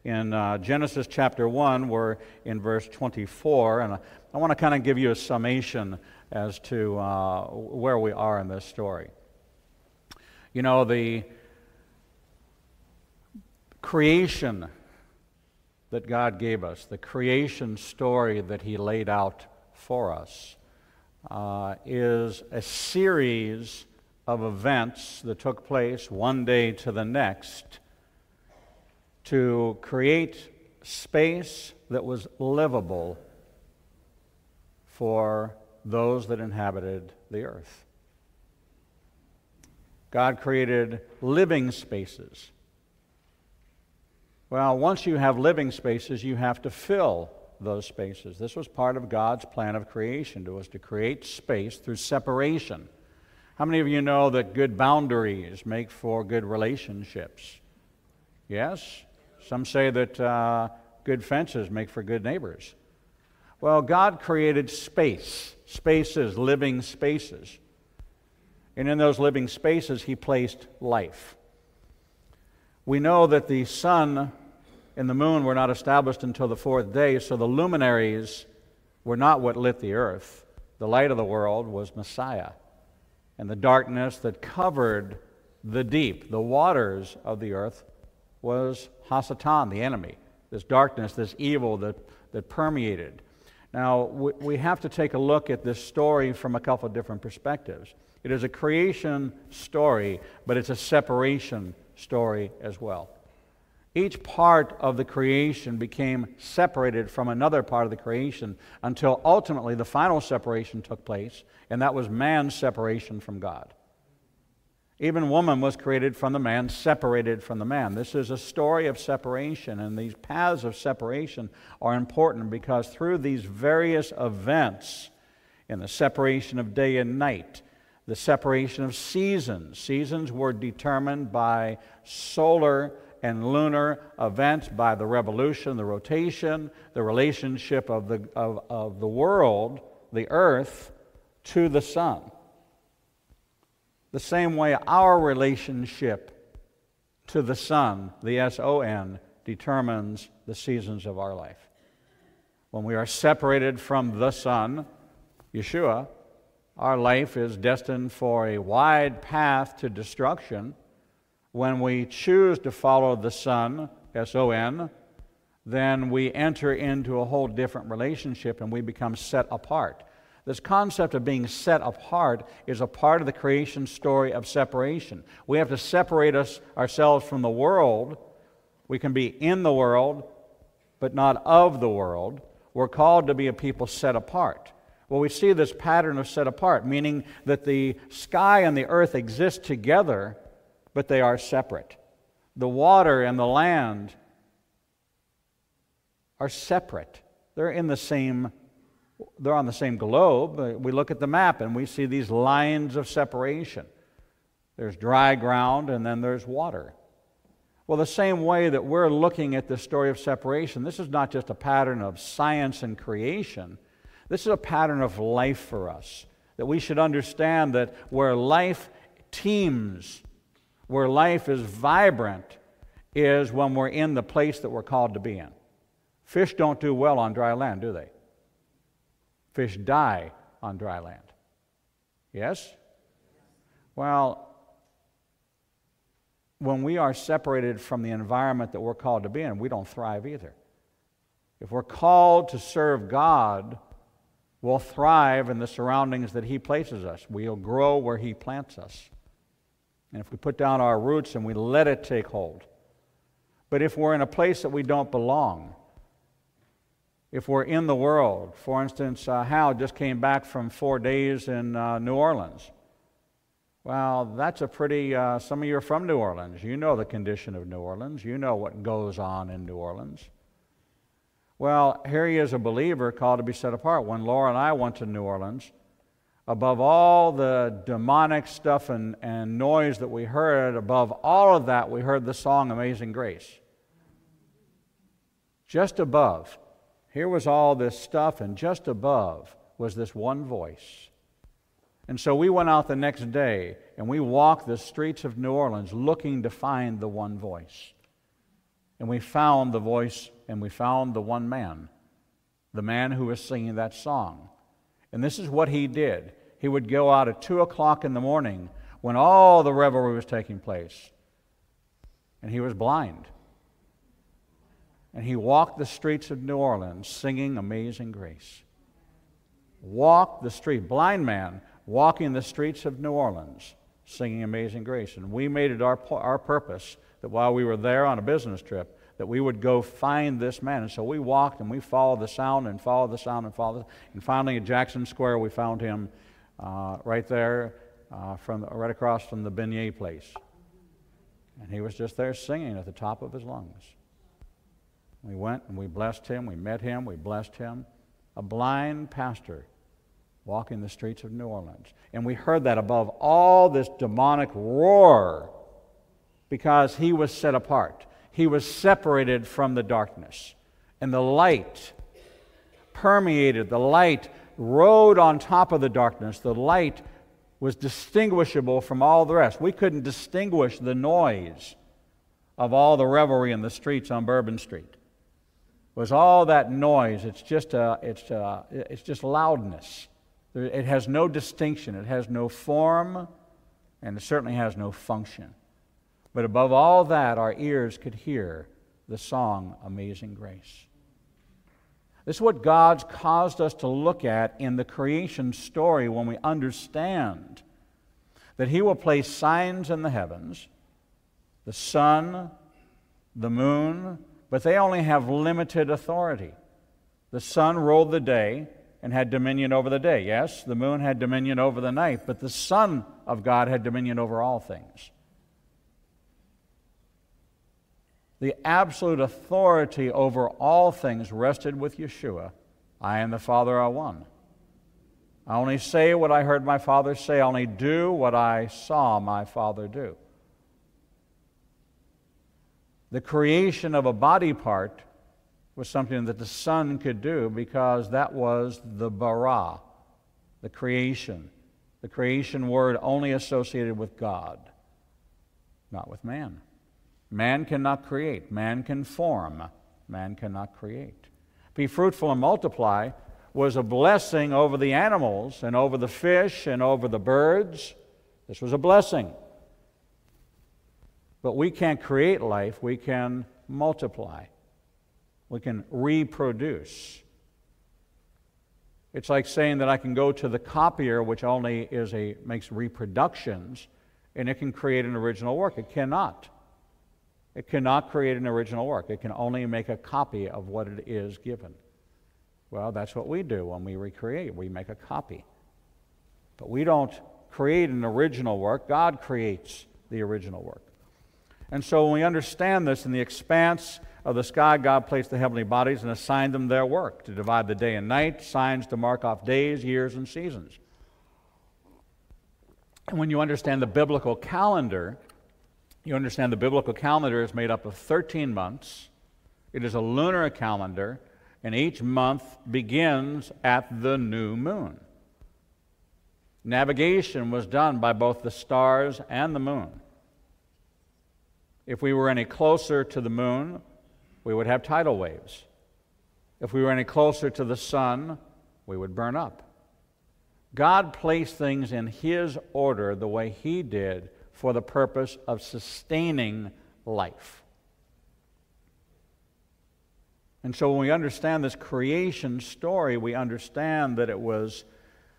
In Genesis chapter 1, we're in verse 24, and I want to kind of give you a summation as to where we are in this story. You know, the creation that God gave us, the creation story that He laid out for us, is a series of events that took place one day to the next to create space that was livable for those that inhabited the earth. God created living spaces. Well, once you have living spaces, you have to fill those spaces. This was part of God's plan of creation, to create space through separation. How many of you know that good boundaries make for good relationships? Yes? Some say that good fences make for good neighbors. Well, God created spaces, living spaces. And in those living spaces, He placed life. We know that the sun and the moon were not established until the fourth day, so the luminaries were not what lit the earth. The light of the world was Messiah. And the darkness that covered the deep, the waters of the earth, was Hasatan, the enemy. This darkness, this evil that permeated. Now, we have to take a look at this story from a couple of different perspectives. It is a creation story, but it's a separation story as well. Each part of the creation became separated from another part of the creation until ultimately the final separation took place, and that was man's separation from God. Even woman was created from the man, separated from the man. This is a story of separation, and these paths of separation are important because through these various events, in the separation of day and night, the separation of seasons. Seasons were determined by solar and lunar events, by the revolution, the rotation, the relationship of the world, the earth, to the sun. The same way our relationship to the sun, the S-O-N, determines the seasons of our life. When we are separated from the sun, Yeshua, our life is destined for a wide path to destruction. When we choose to follow the Son, S-O-N, then we enter into a whole different relationship and we become set apart. This concept of being set apart is a part of the creation story of separation. We have to separate ourselves from the world. We can be in the world, but not of the world. We're called to be a people set apart. Well, we see this pattern of set apart, meaning that the sky and the earth exist together, but they are separate. The water and the land are separate. They're on the same globe. We look at the map and we see these lines of separation. There's dry ground and then there's water. Well, the same way that we're looking at the story of separation, this is not just a pattern of science and creation. This is a pattern of life for us, that we should understand that where life teems, where life is vibrant, is when we're in the place that we're called to be in. Fish don't do well on dry land, do they? Fish die on dry land. Yes? Well, when we are separated from the environment that we're called to be in, we don't thrive either. If we're called to serve God, we'll thrive in the surroundings that He places us. We'll grow where He plants us. And if we put down our roots and we let it take hold. But if we're in a place that we don't belong, if we're in the world, for instance, Hal just came back from 4 days in New Orleans. Well, that's a pretty, some of you are from New Orleans. You know the condition of New Orleans. You know what goes on in New Orleans. Well, here he is, a believer called to be set apart. When Laura and I went to New Orleans, above all the demonic stuff and noise that we heard, above all of that, we heard the song Amazing Grace. Just above. Here was all this stuff, and just above was this one voice. And so we went out the next day, and we walked the streets of New Orleans looking to find the one voice. And we found the voice, and we found the one man, the man who was singing that song. And this is what he did. He would go out at 2 o'clock in the morning when all the revelry was taking place. And he was blind. And he walked the streets of New Orleans singing Amazing Grace. Walked the street, blind man walking the streets of New Orleans singing Amazing Grace. And we made it our purpose that while we were there on a business trip, that we would go find this man. And so we walked and we followed the sound and followed the sound and followed it. And finally at Jackson Square we found him right there, right across from the beignet place. And he was just there singing at the top of his lungs. We went and we blessed him, we met him, we blessed him. A blind pastor walking the streets of New Orleans. And we heard that above all this demonic roar because he was set apart. He was separated from the darkness. And the light permeated, the light rode on top of the darkness. The light was distinguishable from all the rest. We couldn't distinguish the noise of all the revelry in the streets on Bourbon Street. It was all that noise. It's just loudness. It has no distinction. It has no form, and it certainly has no function. But above all that, our ears could hear the song Amazing Grace. This is what God's caused us to look at in the creation story when we understand that He will place signs in the heavens, the sun, the moon, but they only have limited authority. The sun ruled the day and had dominion over the day. Yes, the moon had dominion over the night, but the Son of God had dominion over all things. The absolute authority over all things rested with Yeshua. I and the Father are one. I only say what I heard my Father say. I only do what I saw my Father do. The creation of a body part was something that the Son could do because that was the bara, the creation word only associated with God, not with man. Man cannot create. Man can form. Man cannot create. Be fruitful and multiply was a blessing over the animals and over the fish and over the birds. This was a blessing. But we can't create life. We can multiply. We can reproduce. It's like saying that I can go to the copier, which only makes reproductions, and it can create an original work. It cannot. It cannot create an original work. It can only make a copy of what it is given. Well, that's what we do when we recreate. We make a copy. But we don't create an original work. God creates the original work. And so when we understand this, in the expanse of the sky, God placed the heavenly bodies and assigned them their work, to divide the day and night, signs to mark off days, years, and seasons. And when you understand the biblical calendar, you understand the biblical calendar is made up of 13 months. It is a lunar calendar, and each month begins at the new moon. Navigation was done by both the stars and the moon. If we were any closer to the moon, we would have tidal waves. If we were any closer to the sun, we would burn up. God placed things in His order the way He did for the purpose of sustaining life. And so when we understand this creation story, we understand that it was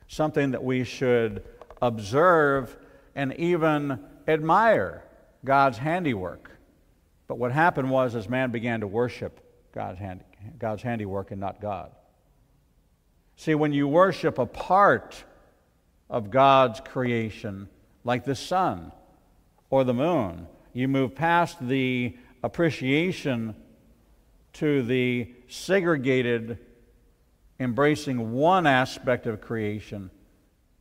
something that we should observe and even admire God's handiwork. But what happened was, as man began to worship God's handiwork and not God. See, when you worship a part of God's creation, like the sun or the moon, you move past the appreciation to the segregated, embracing one aspect of creation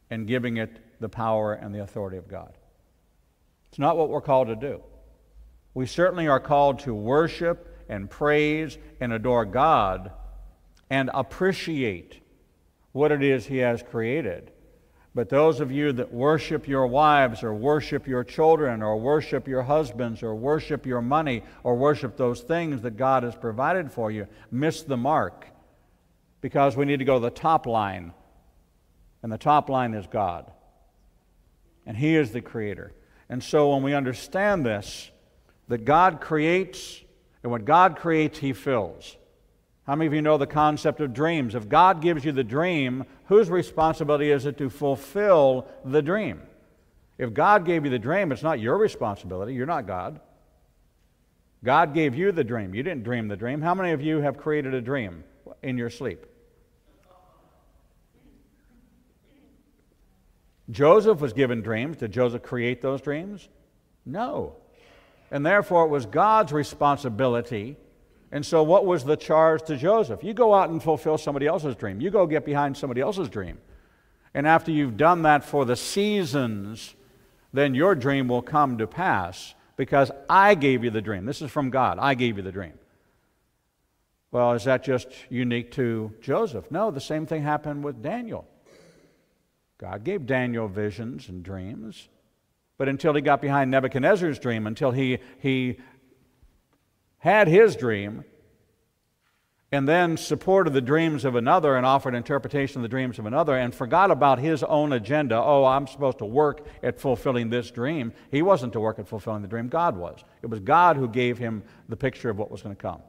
and giving it the power and the authority of God. It's not what we're called to do. We certainly are called to worship and praise and adore God and appreciate what it is He has created. But those of you that worship your wives or worship your children or worship your husbands or worship your money or worship those things that God has provided for you miss the mark, because we need to go to the top line. And the top line is God. And He is the Creator. And so when we understand this, that God creates, and what God creates, He fills. How many of you know the concept of dreams? If God gives you the dream, whose responsibility is it to fulfill the dream? If God gave you the dream, it's not your responsibility. You're not God. God gave you the dream. You didn't dream the dream. How many of you have created a dream in your sleep? Joseph was given dreams. Did Joseph create those dreams? No. And therefore, it was God's responsibility. And so what was the charge to Joseph? You go out and fulfill somebody else's dream. You go get behind somebody else's dream. And after you've done that for the seasons, then your dream will come to pass, because I gave you the dream. This is from God. I gave you the dream. Well, is that just unique to Joseph? No, the same thing happened with Daniel. God gave Daniel visions and dreams, but until he got behind Nebuchadnezzar's dream, until he had his dream, and then supported the dreams of another and offered interpretation of the dreams of another and forgot about his own agenda. Oh, I'm supposed to work at fulfilling this dream. He wasn't to work at fulfilling the dream. God was. It was God who gave him the picture of what was going to come.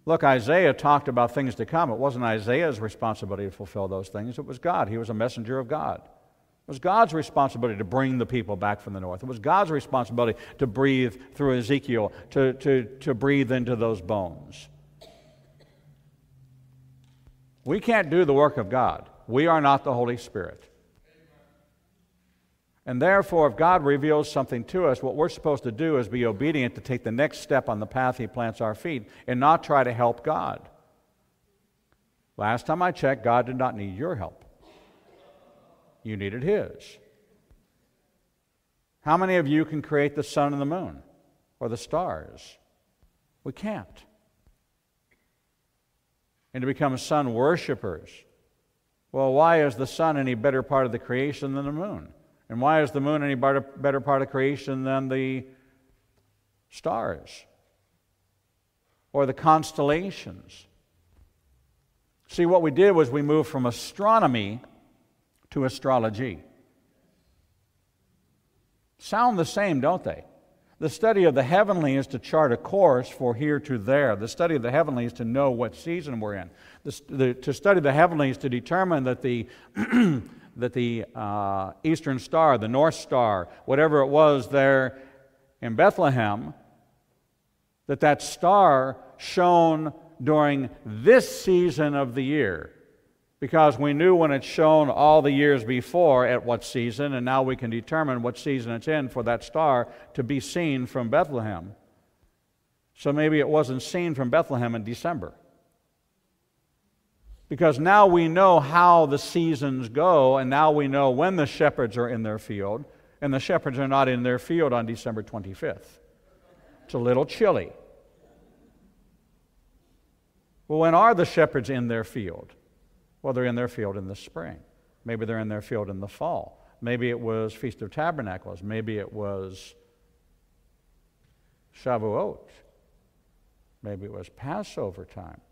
Look, Isaiah talked about things to come. It wasn't Isaiah's responsibility to fulfill those things. It was God. He was a messenger of God. It was God's responsibility to bring the people back from the north. It was God's responsibility to breathe through Ezekiel, to breathe into those bones. We can't do the work of God. We are not the Holy Spirit. And therefore, if God reveals something to us, what we're supposed to do is be obedient to take the next step on the path He plants our feet and not try to help God. Last time I checked, God did not need your help. You needed His. How many of you can create the sun and the moon or the stars? We can't. And to become sun worshipers, well, why is the sun any better part of the creation than the moon? And why is the moon any better part of creation than the stars or the constellations? See, what we did was we moved from astronomy to astrology. Sound the same, don't they? The study of the heavenly is to chart a course for here to there. The study of the heavenly is to know what season we're in. To study the heavenly is to determine that the that the eastern star, the North Star, whatever it was there in Bethlehem, that star shone during this season of the year. Because we knew when it shone all the years before at what season, and now we can determine what season it's in for that star to be seen from Bethlehem. So maybe it wasn't seen from Bethlehem in December. Because now we know how the seasons go, and now we know when the shepherds are in their field, and the shepherds are not in their field on December 25th. It's a little chilly. Well, when are the shepherds in their field? Well, they're in their field in the spring. Maybe they're in their field in the fall. Maybe it was Feast of Tabernacles. Maybe it was Shavuot. Maybe it was Passover time.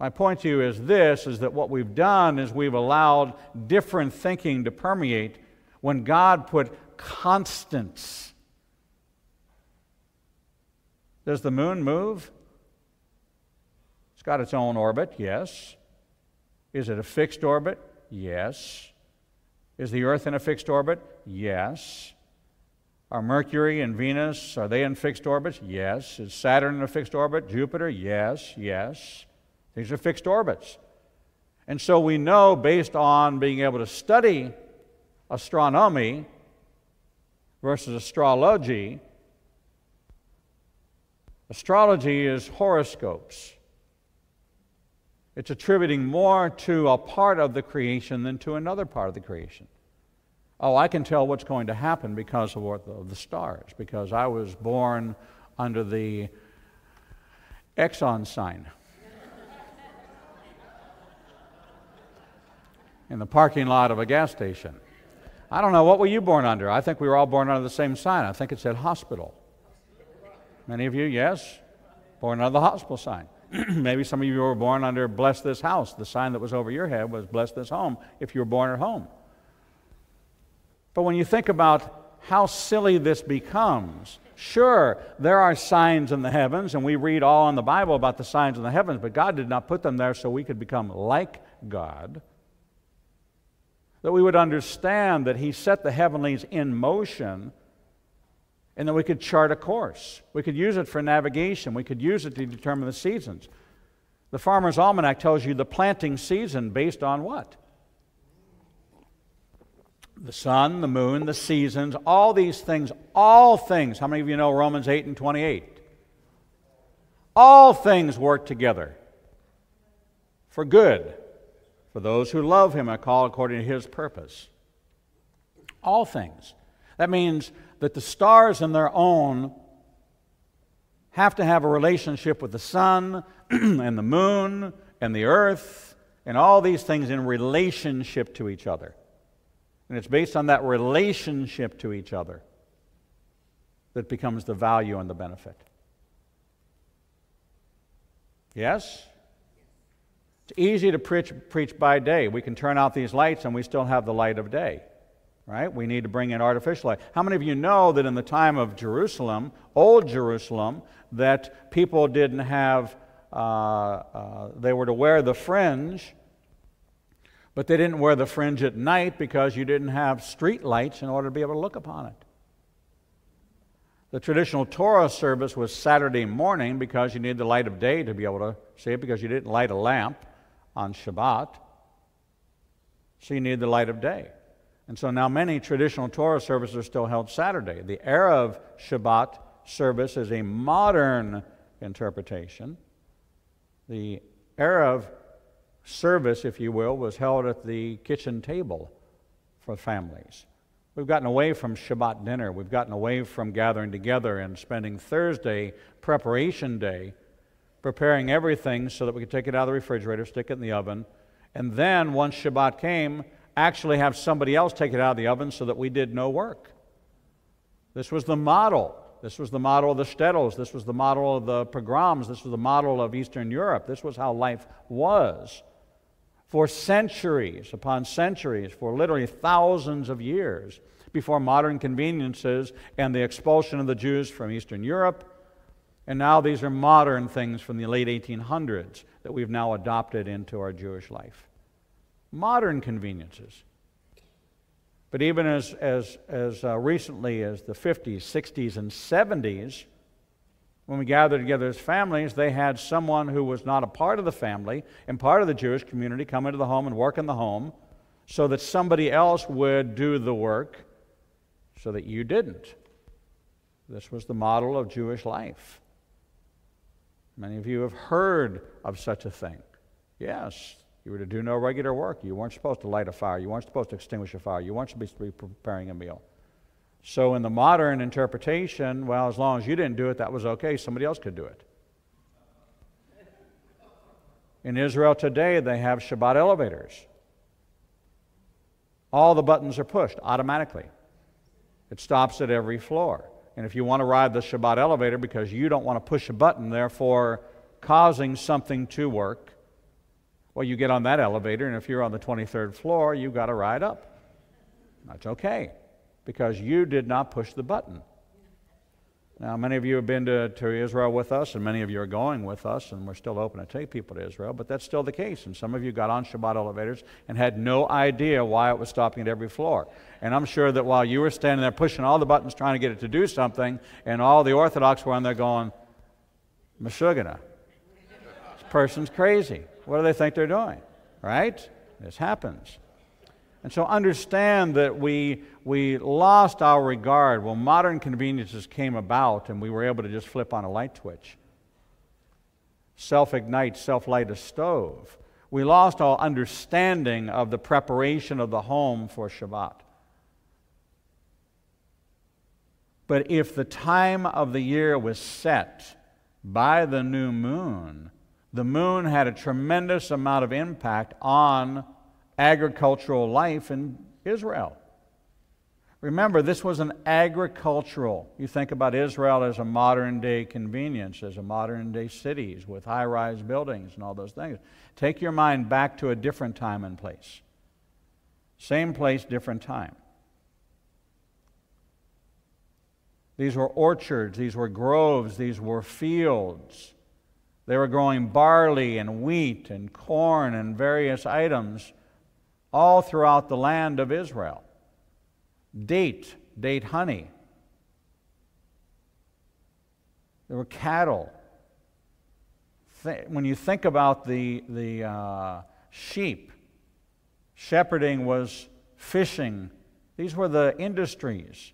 My point to you is this, is that what we've done is we've allowed different thinking to permeate when God put constants. Does the moon move? It's got its own orbit, yes. Is it a fixed orbit? Yes. Is the earth in a fixed orbit? Yes. Are Mercury and Venus, are they in fixed orbits? Yes. Is Saturn in a fixed orbit? Jupiter? Yes, yes. These are fixed orbits. And so we know, based on being able to study astronomy versus astrology, astrology is horoscopes. It's attributing more to a part of the creation than to another part of the creation. Oh, I can tell what's going to happen because of the stars, because I was born under the Exxon sign. in the parking lot of a gas station. I don't know, what were you born under? I think we were all born under the same sign. I think it said hospital. Many of you, yes, born under the hospital sign. Maybe some of you were born under bless this house. The sign that was over your head was bless this home if you were born at home. But when you think about how silly this becomes, sure, there are signs in the heavens, and we read all in the Bible about the signs in the heavens, but God did not put them there so we could become like God. That we would understand that He set the heavenlies in motion, and that we could chart a course. We could use it for navigation. We could use it to determine the seasons. The Farmer's Almanac tells you the planting season based on what? The sun, the moon, the seasons, all these things, all things. How many of you know Romans 8 and 28? All things work together for good, for those who love Him and are called according to His purpose. All things. That means that the stars on their own have to have a relationship with the sun and the moon and the earth and all these things in relationship to each other. And it's based on that relationship to each other that becomes the value and the benefit. Yes? It's easy to preach by day. We can turn out these lights and we still have the light of day. Right? We need to bring in artificial light. How many of you know that in the time of Jerusalem, old Jerusalem, that people didn't have, they were to wear the fringe, but they didn't wear the fringe at night because you didn't have street lights in order to be able to look upon it. The traditional Torah service was Saturday morning because you needed the light of day to be able to see it, because you didn't light a lamp on Shabbat. So you needed the light of day. And so now many traditional Torah services are still held Saturday. The Erev Shabbat service is a modern interpretation. The Erev service, if you will, was held at the kitchen table for families. We've gotten away from Shabbat dinner. We've gotten away from gathering together and spending Thursday, preparation day, preparing everything so that we could take it out of the refrigerator, stick it in the oven, and then once Shabbat came, actually have somebody else take it out of the oven so that we did no work. This was the model. This was the model of the shtetls. This was the model of the pogroms. This was the model of Eastern Europe. This was how life was for centuries upon centuries, for literally thousands of years, before modern conveniences and the expulsion of the Jews from Eastern Europe. And now these are modern things from the late 1800s that we've now adopted into our Jewish life. Modern conveniences. But even as recently as the 50s, 60s, and 70s, when we gathered together as families, they had someone who was not a part of the family and part of the Jewish community come into the home and work in the home so that somebody else would do the work so that you didn't. This was the model of Jewish life. Many of you have heard of such a thing. Yes, you were to do no regular work. You weren't supposed to light a fire. You weren't supposed to extinguish a fire. You weren't supposed to be preparing a meal. So in the modern interpretation, well, as long as you didn't do it, that was okay. Somebody else could do it. In Israel today, they have Shabbat elevators. All the buttons are pushed automatically. It stops at every floor. And if you want to ride the Shabbat elevator because you don't want to push a button, therefore causing something to work, well, you get on that elevator, and if you're on the 23rd floor, you've got to ride up. That's okay, because you did not push the button. Now, many of you have been to Israel with us, and many of you are going with us, and we're still open to take people to Israel, but that's still the case. And some of you got on Shabbat elevators and had no idea why it was stopping at every floor. And I'm sure that while you were standing there pushing all the buttons trying to get it to do something, and all the Orthodox were on there going, Meshugana, this person's crazy. What do they think they're doing? Right? This happens. And so understand that we lost our regard. Well, modern conveniences came about and we were able to just flip on a light switch. Self-ignite, self-light a stove. We lost our understanding of the preparation of the home for Shabbat. But if the time of the year was set by the new moon, the moon had a tremendous amount of impact on agricultural life in Israel. Remember, this was an agricultural. You think about Israel as a modern-day convenience, as a modern-day cities with high-rise buildings and all those things. Take your mind back to a different time and place. Same place, different time. These were orchards, these were groves, these were fields. They were growing barley and wheat and corn and various items all throughout the land of Israel. Date honey. There were cattle. When you think about the sheep, shepherding was fishing. These were the industries.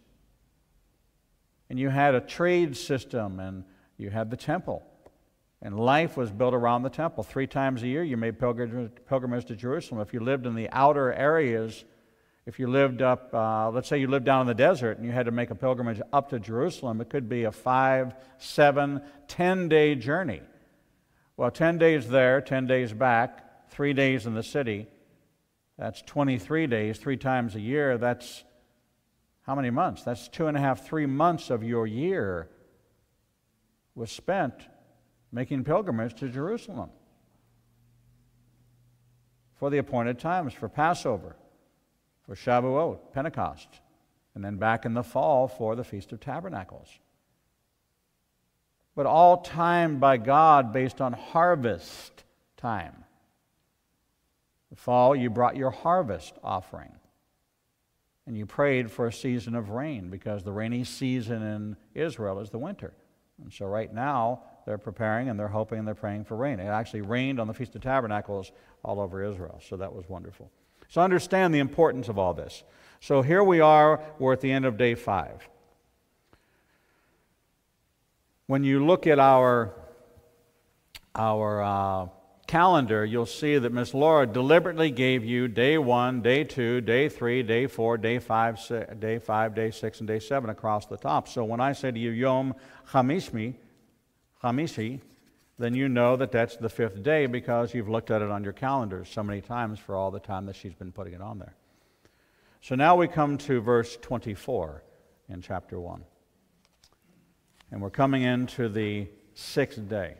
And you had a trade system, and you had the temple. And life was built around the temple. 3 times a year you made pilgrimage to Jerusalem. If you lived in the outer areas, if you lived up, let's say you lived down in the desert and you had to make a pilgrimage up to Jerusalem, it could be a 5, 7, 10-day journey. Well, 10 days there, 10 days back, 3 days in the city, that's 23 days, 3 times a year. That's how many months? That's 2.5, 3 months of your year was spent making pilgrimage to Jerusalem for the appointed times, for Passover, for Shavuot, Pentecost, and then back in the fall for the Feast of Tabernacles. But all timed by God based on harvest time. The fall, you brought your harvest offering. And you prayed for a season of rain, because the rainy season in Israel is the winter. And so right now, they're preparing and they're hoping and they're praying for rain. It actually rained on the Feast of Tabernacles all over Israel, so that was wonderful. So understand the importance of all this. So here we are, we're at the end of day 5. When you look at our calendar, you'll see that Miss Laura deliberately gave you day 1, day 2, day 3, day 4, day 5, day 6, and day 7 across the top. So when I say to you, Yom Hamishmi, then you know that that's the 5th day, because you've looked at it on your calendars so many times for all the time that she's been putting it on there. So now we come to verse 24 in chapter 1. And we're coming into the 6th day.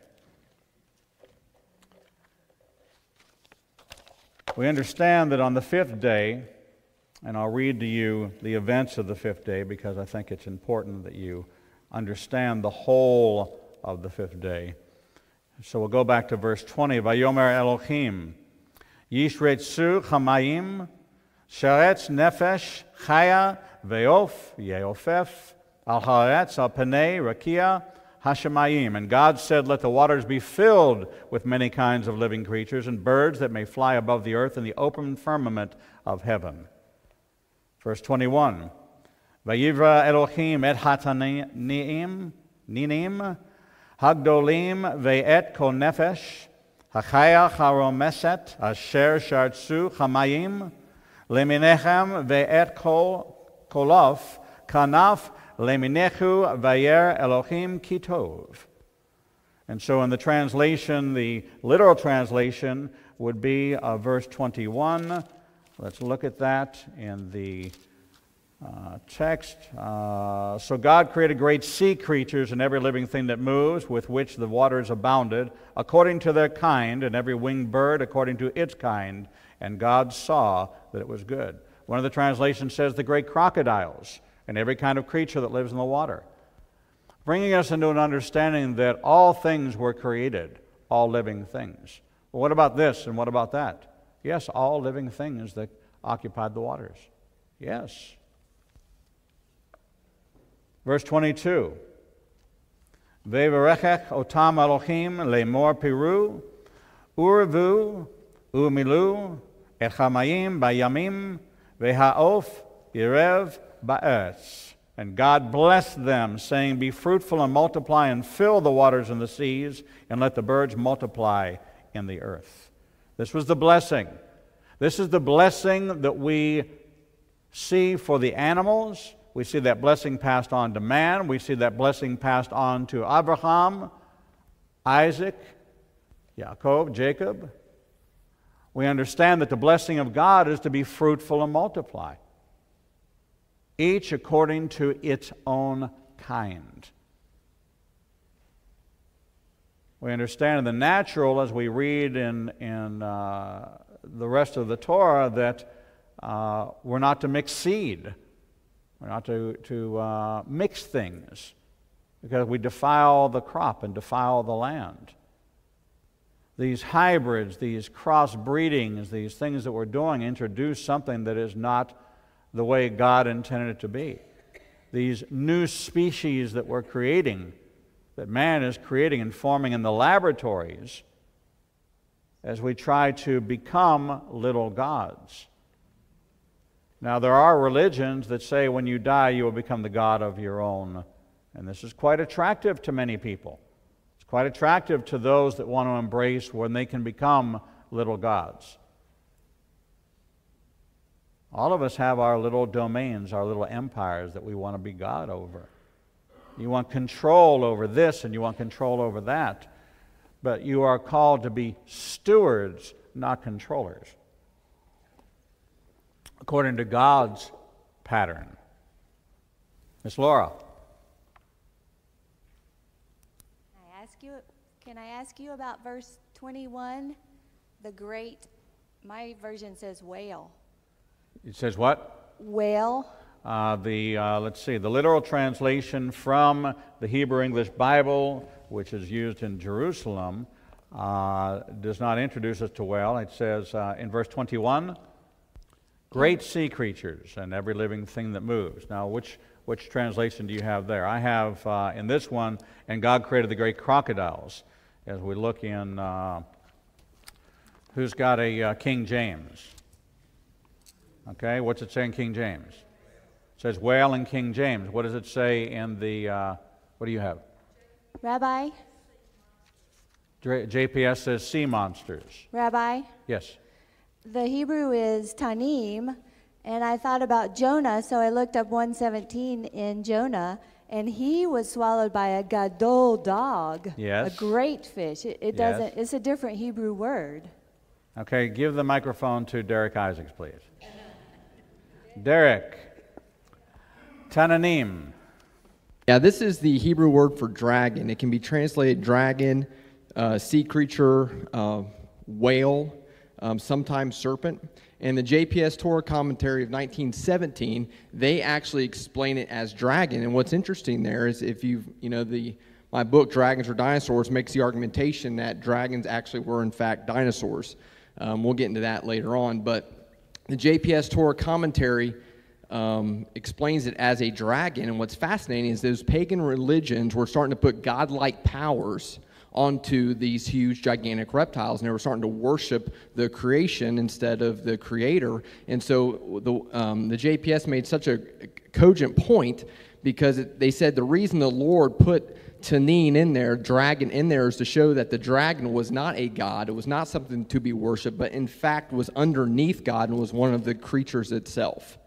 We understand that on the 5th day, and I'll read to you the events of the 5th day because I think it's important that you understand the whole of the 5th day. So we'll go back to verse 20. Vayomer Elohim, Yishretzu Chamayim, Sheretz Nefesh, Chaya, Veof, Yeofef, Al Haaretz, Al Panei, Rakia, Hashemayim. And God said, let the waters be filled with many kinds of living creatures and birds that may fly above the earth in the open firmament of heaven. Verse 21. Vayivra Elohim et Hataniim, Ninim, Hagdolim ve'et kol nefesh, Hachaya charomeset, Asher shartzu chamayim, Leminechem ve'et kol kolof, Kanaf Leminechu vayer Elohim kitov. And so in the translation, the literal translation would be verse 21. Let's look at that in the text. So God created great sea creatures and every living thing that moves, with which the waters abounded, according to their kind, and every winged bird according to its kind. And God saw that it was good. One of the translations says the great crocodiles and every kind of creature that lives in the water, bringing us into an understanding that all things were created, all living things. Well, what about this and what about that? Yes, all living things that occupied the waters. Yes. Verse 22. Ve'varechech otam Elohim le'mor piru, uravu, umilu, et chamayim bayamim, ve'ha'of yirev ba'etz. And God blessed them, saying, be fruitful and multiply and fill the waters in the seas, and let the birds multiply in the earth. This was the blessing. This is the blessing that we see for the animals. We see that blessing passed on to man. We see that blessing passed on to Abraham, Isaac, Jacob. We understand that the blessing of God is to be fruitful and multiply, each according to its own kind. We understand in the natural, as we read in the rest of the Torah, that we're not to mix seed. We're not to mix things, because we defile the crop and defile the land. These hybrids, these crossbreedings, these things that we're doing introduce something that is not the way God intended it to be. These new species that we're creating, that man is creating and forming in the laboratories as we try to become little gods. Now, there are religions that say when you die you will become the god of your own, and this is quite attractive to many people. It's quite attractive to those that want to embrace when they can become little gods. All of us have our little domains, our little empires that we want to be God over. You want control over this and you want control over that. But you are called to be stewards, not controllers, according to God's pattern. Miss Laura. Can I ask you about verse 21? My version says whale. It says what? Whale. Let's see, the literal translation from the Hebrew English Bible, which is used in Jerusalem, does not introduce us to whale. It says in verse 21, great sea creatures and every living thing that moves. Now, which translation do you have there? I have in this one, and God created the great crocodiles. As we look in, who's got a King James? Okay, what's it say in King James? It says whale in King James. What does it say in the, what do you have? Rabbi? JPS says sea monsters. Rabbi? Yes. The Hebrew is tanim, and I thought about Jonah, so I looked up 117 in Jonah, and he was swallowed by a gadol dog, yes, a great fish. It doesn't. Yes. It's a different Hebrew word. Okay, give the microphone to Derek Isaacs, please. Derek, Tananim. Yeah, this is the Hebrew word for dragon. It can be translated dragon, sea creature, whale, sometimes serpent. In the JPS Torah commentary of 1917, they actually explain it as dragon. And what's interesting there is if my book, Dragons or Dinosaurs, makes the argumentation that dragons actually were in fact dinosaurs. We'll get into that later on. But the JPS Torah commentary explains it as a dragon. And what's fascinating is those pagan religions were starting to put godlike powers onto these huge, gigantic reptiles, and they were starting to worship the creation instead of the creator. And so the JPS made such a cogent point because they said the reason the Lord put Tanin in there, dragon in there, is to show that the dragon was not a god, it was not something to be worshipped, but in fact was underneath God and was one of the creatures itself.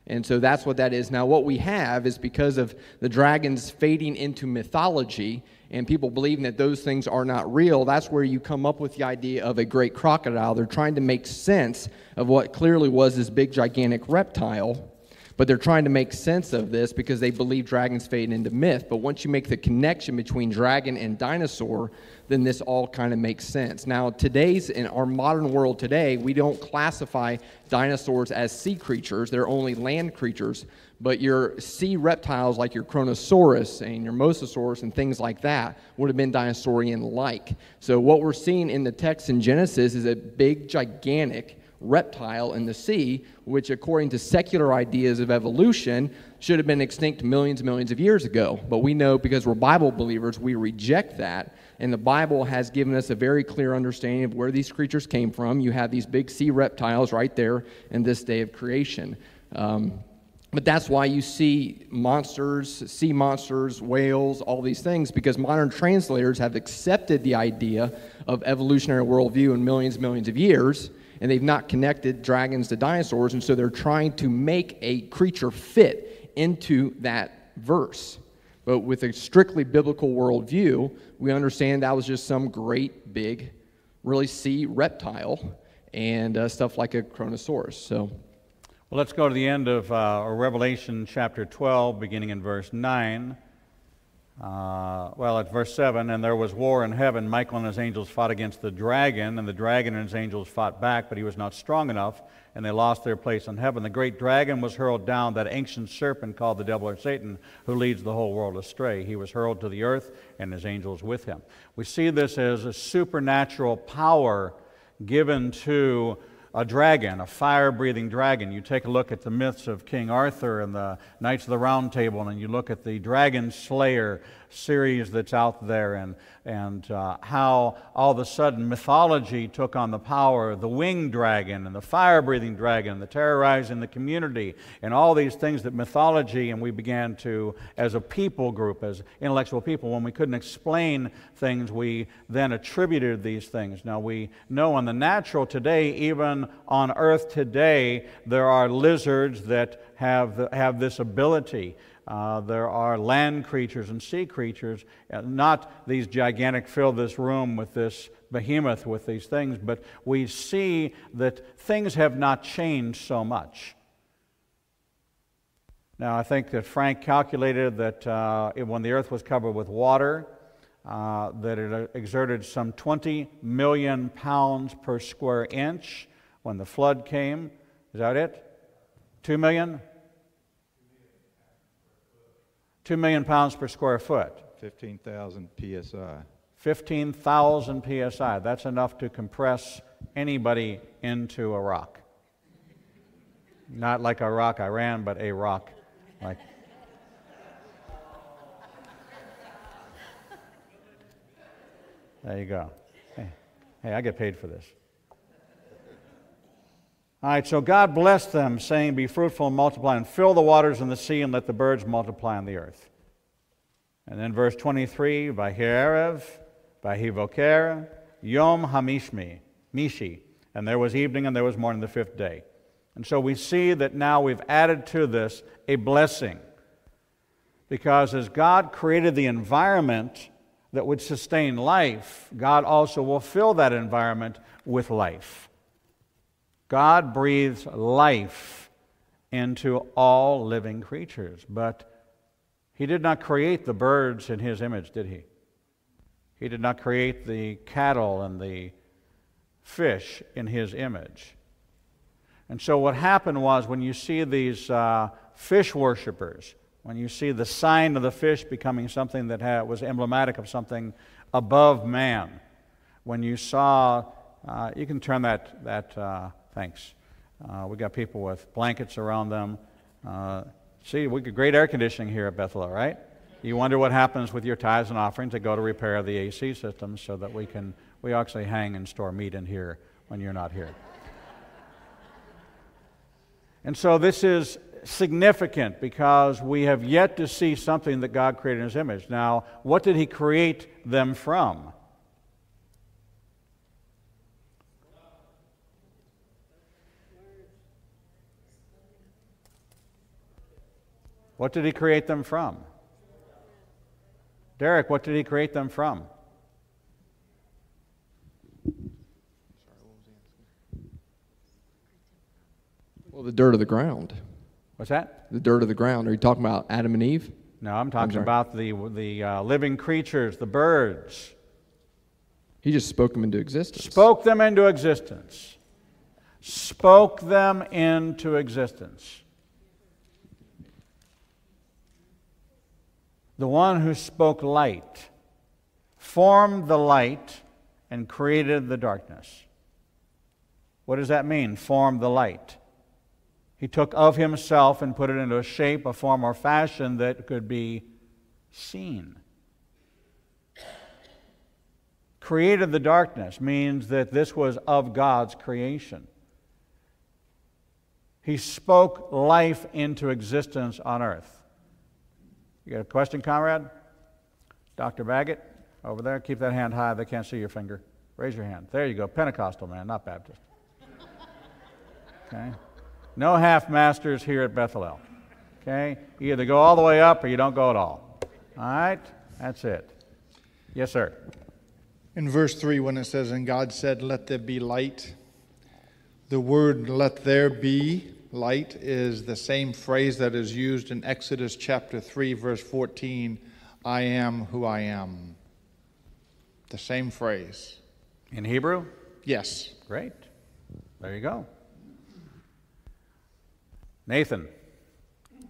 And so that's what that is. Now what we have is because of the dragons fading into mythology and people believing that those things are not real, that's where you come up with the idea of a great crocodile. They're trying to make sense of what clearly was this big gigantic reptile, but they're trying to make sense of this because they believe dragons fade into myth. But once you make the connection between dragon and dinosaur, then this all kind of makes sense. Now, in our modern world today, we don't classify dinosaurs as sea creatures. They're only land creatures. But your sea reptiles like your Kronosaurus and your Mosasaurus and things like that would have been dinosaurian-like. So what we're seeing in the text in Genesis is a big, gigantic reptile in the sea, which according to secular ideas of evolution should have been extinct millions of years ago. But we know, because we're Bible believers, we reject that. And the Bible has given us a very clear understanding of where these creatures came from. You have these big sea reptiles right there in this day of creation. But that's why you see monsters, sea monsters, whales, all these things, because modern translators have accepted the idea of evolutionary worldview in millions of years, and they've not connected dragons to dinosaurs, and so they're trying to make a creature fit into that verse. But with a strictly biblical worldview, we understand that was just some great big, really sea reptile, and stuff like a Chronosaurus. So, well, let's go to the end of Revelation chapter 12, beginning in verse 9. At verse 7, and there was war in heaven. Michael and his angels fought against the dragon, and the dragon and his angels fought back, but he was not strong enough, and they lost their place in heaven. The great dragon was hurled down, that ancient serpent called the devil or Satan, who leads the whole world astray. He was hurled to the earth, and his angels with him. We see this as a supernatural power given to a dragon, a fire-breathing dragon. You take a look at the myths of King Arthur and the Knights of the Round Table, and you look at the Dragon Slayer series that's out there, and how all of a sudden mythology took on the power of the winged dragon and the fire-breathing dragon, the terrorizing the community, and all these things that mythology, and we began to, as a people group, as intellectual people, when we couldn't explain things, we then attributed these things. Now we know in the natural today, even on earth today, there are lizards that have this ability. There are land creatures and sea creatures, not these gigantic, fill this room with this behemoth with these things, but we see that things have not changed so much. Now, I think that Frank calculated that when the earth was covered with water, that it exerted some 20 million pounds per square inch when the flood came. Is that it? 2 million? 2 million pounds per square foot. 15,000 psi. 15,000 psi. That's enough to compress anybody into a rock. Not like Iraq, Iran, but a rock. Like. There you go. Hey, I get paid for this. All right, so God blessed them, saying, be fruitful and multiply, and fill the waters in the sea, and let the birds multiply on the earth. And then verse 23, Vahi'erev, Vahivoker, Yom HaMishmi, Mishi. And there was evening and there was morning the fifth day. And so we see that now we've added to this a blessing. Because as God created the environment that would sustain life, God also will fill that environment with life. God breathes life into all living creatures, but He did not create the birds in His image, did He? He did not create the cattle and the fish in His image. And so what happened was, when you see these fish worshipers, when you see the sign of the fish becoming something that was emblematic of something above man, when you saw, you can turn that thanks. We got people with blankets around them. See, we get great air conditioning here at Bethel, right? You wonder what happens with your tithes and offerings that go to repair the AC system, so that we actually hang and store meat in here when you're not here. And so this is significant, because we have yet to see something that God created in His image. Now, what did He create them from? What did He create them from? Derek, what did He create them from? Well, the dirt of the ground. What's that? The dirt of the ground. Are you talking about Adam and Eve? No, I'm talking about the living creatures, the birds. He just spoke them into existence. Spoke them into existence. Spoke them into existence. The one who spoke light formed the light and created the darkness. What does that mean, formed the light? He took of Himself and put it into a shape, a form, or fashion that could be seen. Created the darkness means that this was of God's creation. He spoke life into existence on earth. You got a question, comrade? Dr. Baggett, over there. Keep that hand high. They can't see your finger. Raise your hand. There you go. Pentecostal man, not Baptist. Okay? No half-masters here at Bethel. Okay? You either go all the way up or you don't go at all. All right? That's it. Yes, sir. In verse 3, when it says, and God said, let there be light, The word "let there be light" is the same phrase that is used in Exodus chapter 3, verse 14, "I am who I am." The same phrase. In Hebrew? Yes. Great. There you go. Nathan,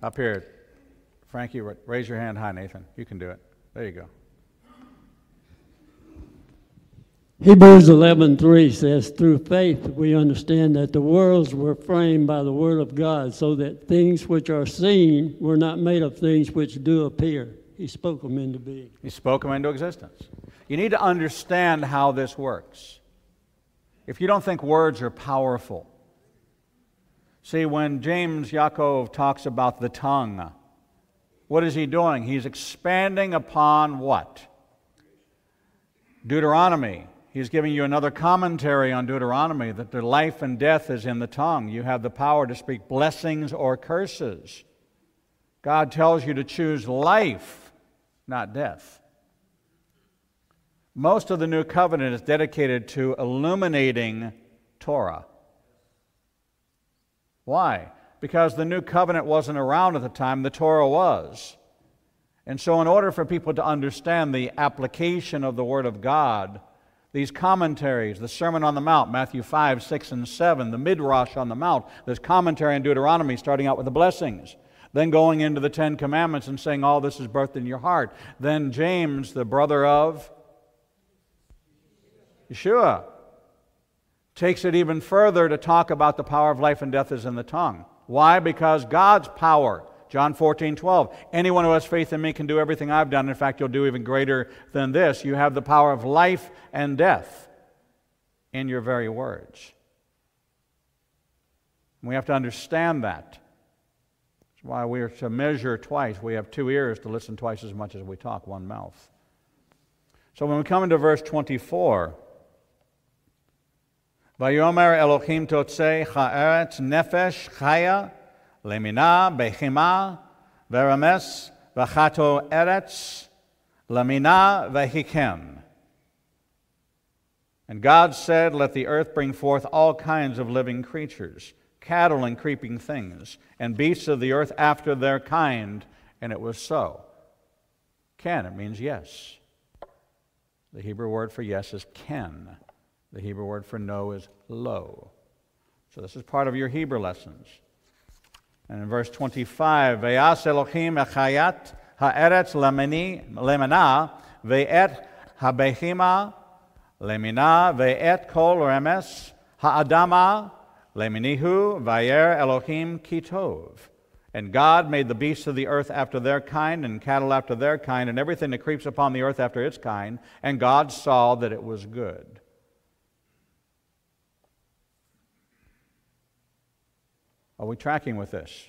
up here. Frankie, raise your hand high, Nathan. You can do it. There you go. Hebrews 11:3 says, "Through faith we understand that the worlds were framed by the word of God, so that things which are seen were not made of things which do appear." He spoke them into being. He spoke them into existence. You need to understand how this works. If you don't think words are powerful. See, when James Yaakov talks about the tongue, what is he doing? He's expanding upon what? Deuteronomy. He's giving you another commentary on Deuteronomy, that the life and death is in the tongue. You have the power to speak blessings or curses. God tells you to choose life, not death. Most of the New Covenant is dedicated to illuminating Torah. Why? Because the New Covenant wasn't around at the time, the Torah was. And so in order for people to understand the application of the Word of God, these commentaries, the Sermon on the Mount, Matthew 5, 6, and 7, the Midrash on the Mount, there's commentary on Deuteronomy starting out with the blessings, then going into the Ten Commandments and saying all this is birthed in your heart. Then James, the brother of Yeshua, takes it even further to talk about the power of life and death is in the tongue. Why? Because God's power, John 14:12, anyone who has faith in me can do everything I've done. In fact, you'll do even greater than this. You have the power of life and death in your very words. We have to understand that. That's why we are to measure twice. We have 2 ears to listen twice as much as we talk, 1 mouth. So when we come into verse 24, Vayomer Elohim totzei ha'eretz nefesh chaya lemina bechima verames vachato eretz lemina vehikem. And God said, let the earth bring forth all kinds of living creatures, cattle and creeping things, and beasts of the earth after their kind. And it was so. Ken, it means yes. The Hebrew word for yes is ken. The Hebrew word for no is lo. So this is part of your Hebrew lessons. And in verse 25, Vayas Elohim echayat ha'eretz lemina ve'et habehima lemina ve'et kol remes ha'adama leminihu vayer Elohim kitov. And God made the beasts of the earth after their kind, and cattle after their kind, and everything that creeps upon the earth after its kind. And God saw that it was good. Are we tracking with this?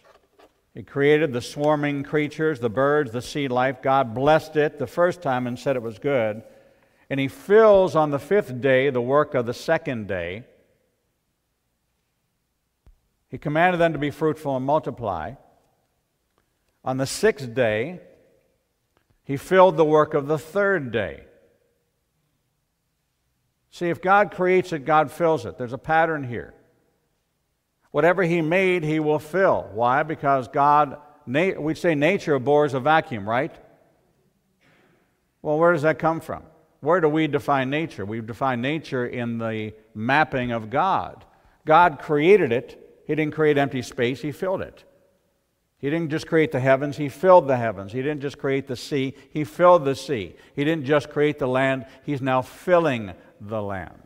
He created the swarming creatures, the birds, the sea life. God blessed it the first time and said it was good. And He fills on the 5th day the work of the 2nd day. He commanded them to be fruitful and multiply. On the 6th day, He filled the work of the 3rd day. See, if God creates it, God fills it. There's a pattern here. Whatever He made, He will fill. Why? Because God, we say nature abhors a vacuum, right? Well, where does that come from? Where do we define nature? We define nature in the mapping of God. God created it. He didn't create empty space, He filled it. He didn't just create the heavens, He filled the heavens. He didn't just create the sea, He filled the sea. He didn't just create the land, He's now filling the land.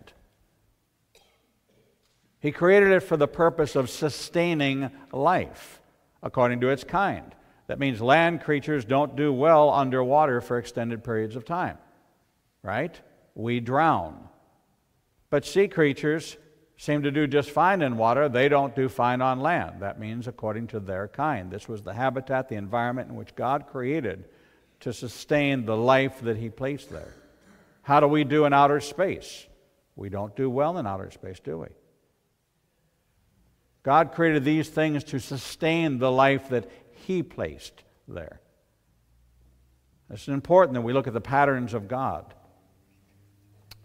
He created it for the purpose of sustaining life according to its kind. That means land creatures don't do well underwater for extended periods of time, right? We drown. But sea creatures seem to do just fine in water. They don't do fine on land. That means according to their kind. This was the habitat, the environment in which God created to sustain the life that He placed there. How do we do in outer space? We don't do well in outer space, do we? God created these things to sustain the life that He placed there. It's important that we look at the patterns of God.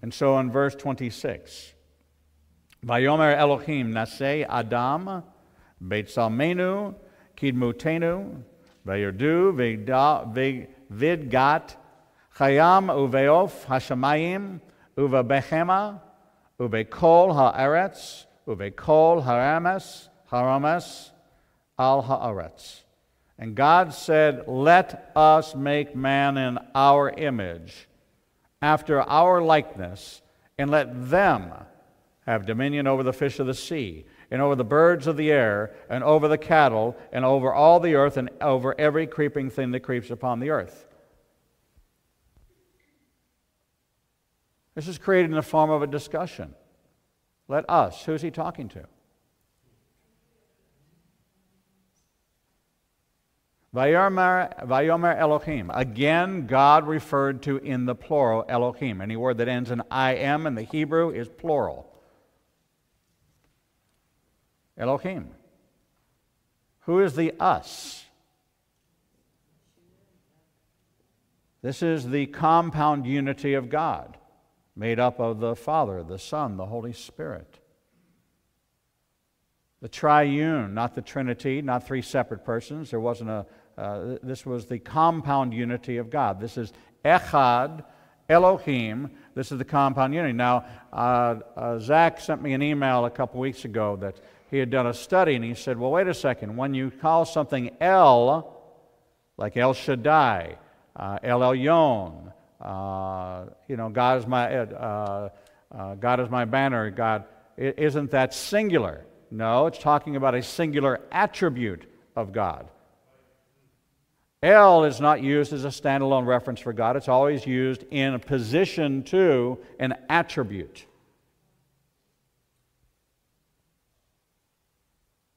And so in verse 26, Vayomer Elohim Naseh Adam Beitzalmenu Kidmutenu Vayerdu Vidgat Chayam Uveof Hashamayim Uvebechema Uvekol Haaretz Uvekol Harames Al Haaretz. And God said, let us make man in our image, after our likeness, and let them have dominion over the fish of the sea, and over the birds of the air, and over the cattle, and over all the earth, and over every creeping thing that creeps upon the earth. This is created in the form of a discussion. Let us. Who's he talking to? Vayomer Elohim. Again, God referred to in the plural Elohim. Any word that ends in I am in the Hebrew is plural. Elohim. Who is the us? This is the compound unity of God, made up of the Father, the Son, the Holy Spirit. The triune, not the Trinity, not three separate persons. There wasn't this was the compound unity of God. This is Echad, Elohim. This is the compound unity. Now, Zach sent me an email a couple weeks ago that he had done a study, and he said, well, wait a second. When you call something El, like El Shaddai, El Elyon, God is my banner, God, isn't that singular? No, it's talking about a singular attribute of God. El is not used as a standalone reference for God. It's always used in opposition to an attribute.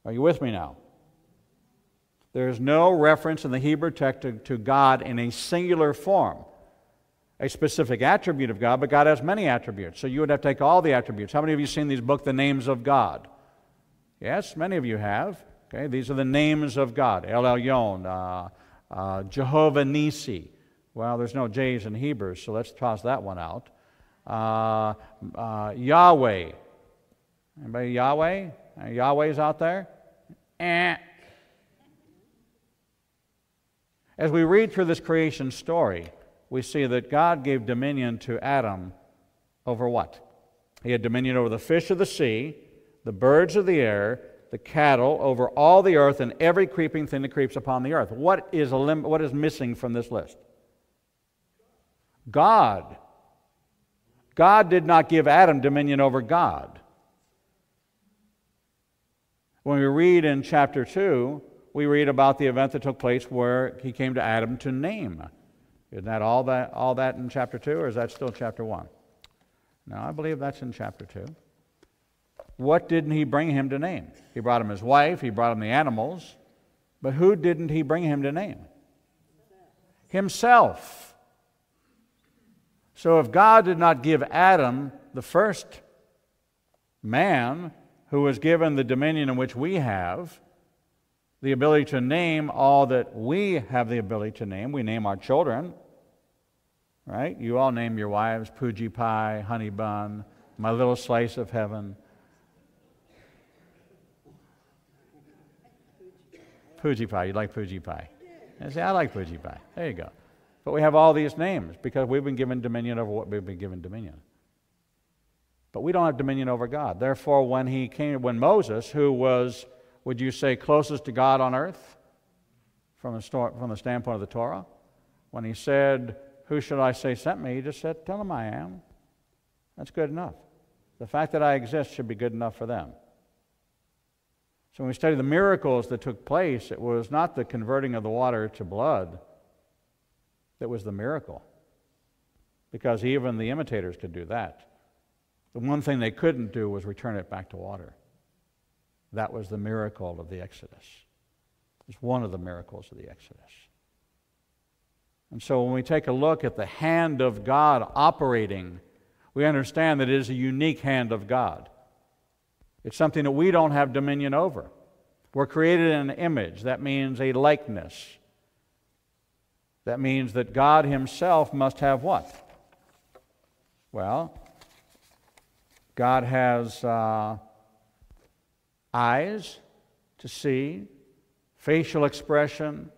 Are you with me now? There is no reference in the Hebrew text to God in a singular form, a specific attribute of God, but God has many attributes. So you would have to take all the attributes. How many of you have seen these books, The Names of God? Yes, many of you have. Okay, these are the names of God. El Elyon, Jehovah Nisi. Well, there's no J's in Hebrew, so let's toss that one out. Yahweh. Anybody Yahweh? Yahweh's out there? As we read through this creation story, we see that God gave dominion to Adam over what? He had dominion over the fish of the sea, the birds of the air, the cattle, over all the earth, and every creeping thing that creeps upon the earth. What is missing from this list? God. God did not give Adam dominion over God. When we read in chapter 2, we read about the event that took place where he came to Adam to name. Isn't that all that in chapter 2, or is that still chapter 1? No, I believe that's in chapter 2. What didn't he bring him to name? He brought him his wife, he brought him the animals, but who didn't he bring him to name? Himself. So if God did not give Adam, the first man who was given the dominion in which we have, the ability to name all that we have the ability to name, we name our children, right? You all name your wives, Poogie Pie, Honey Bun, My Little Slice of Heaven. Poogie Pie, you like Poogie Pie? I say, I like Poogie Pie. There you go. But we have all these names because we've been given dominion over what we've been given dominion. But we don't have dominion over God. Therefore, when Moses, who was, would you say, closest to God on earth from the standpoint of the Torah, when he said, who should I say sent me? He just said, tell them I am. That's good enough. The fact that I exist should be good enough for them. So when we study the miracles that took place, it was not the converting of the water to blood that was the miracle, because even the imitators could do that. The one thing they couldn't do was return it back to water. That was the miracle of the Exodus. It's one of the miracles of the Exodus. And so when we take a look at the hand of God operating, we understand that it is a unique hand of God. It's something that we don't have dominion over. We're created in an image. That means a likeness. That means that God himself must have what? Well, God has eyes to see, facial expression,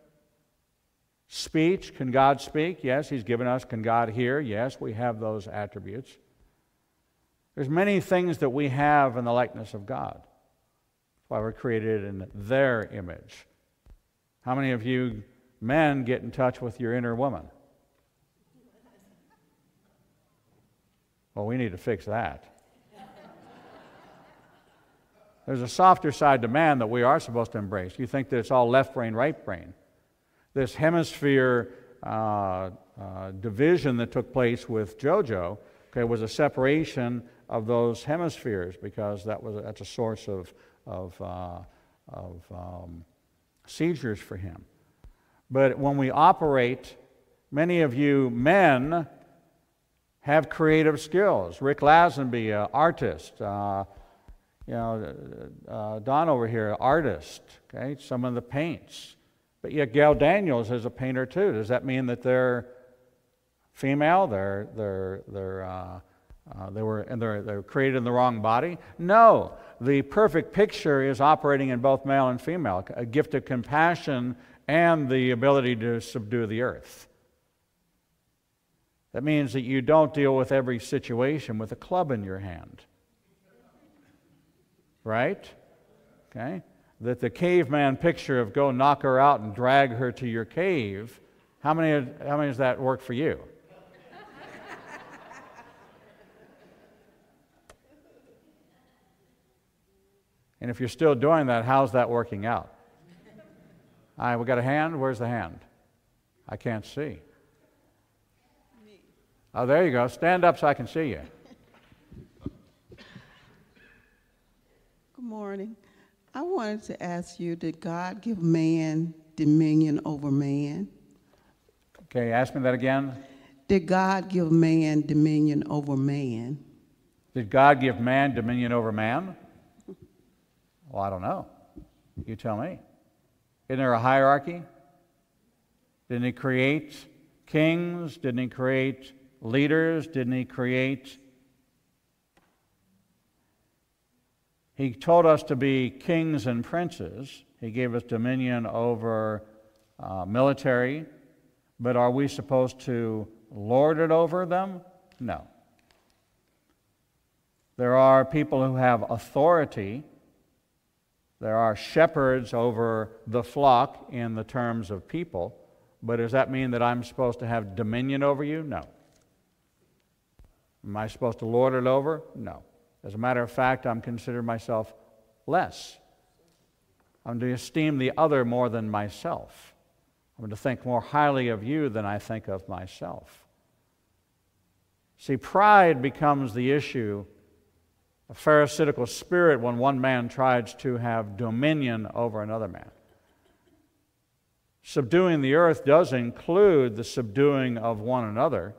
speech. Can God speak? Yes, He's given us. Can God hear? Yes, we have those attributes. There's many things that we have in the likeness of God. That's why we're created in their image. How many of you men get in touch with your inner woman? Well, we need to fix that. There's a softer side to man that we are supposed to embrace. You think that it's all left brain, right brain. This hemisphere division that took place with JoJo, okay, was a separation of those hemispheres, because that's a source of seizures for him. But when we operate, many of you men have creative skills. Rick Lazenby, artist. Don over here, artist. Okay, some of the paints. But yet Gail Daniels is a painter too. Does that mean that they're female? They're created in the wrong body? No. The perfect picture is operating in both male and female, a gift of compassion and the ability to subdue the earth. That means that you don't deal with every situation with a club in your hand. Right? Okay? That the caveman picture of go knock her out and drag her to your cave, how many does that work for you? And if you're still doing that, how's that working out? All right, we got a hand? Where's the hand? I can't see. Oh, there you go. Stand up so I can see you. Good morning. I wanted to ask you, did God give man dominion over man? Okay, ask me that again. Did God give man dominion over man? Did God give man dominion over man? Well, I don't know. You tell me. Isn't there a hierarchy? Didn't He create kings? Didn't He create leaders? Didn't He create... He told us to be kings and princes. He gave us dominion over military. But are we supposed to lord it over them? No. There are people who have authority. There are shepherds over the flock in the terms of people. But does that mean that I'm supposed to have dominion over you? No. Am I supposed to lord it over? No. As a matter of fact, I'm considering myself less. I'm to esteem the other more than myself. I'm to think more highly of you than I think of myself. See, pride becomes the issue, a pharisaical spirit, when one man tries to have dominion over another man. Subduing the earth does include the subduing of one another,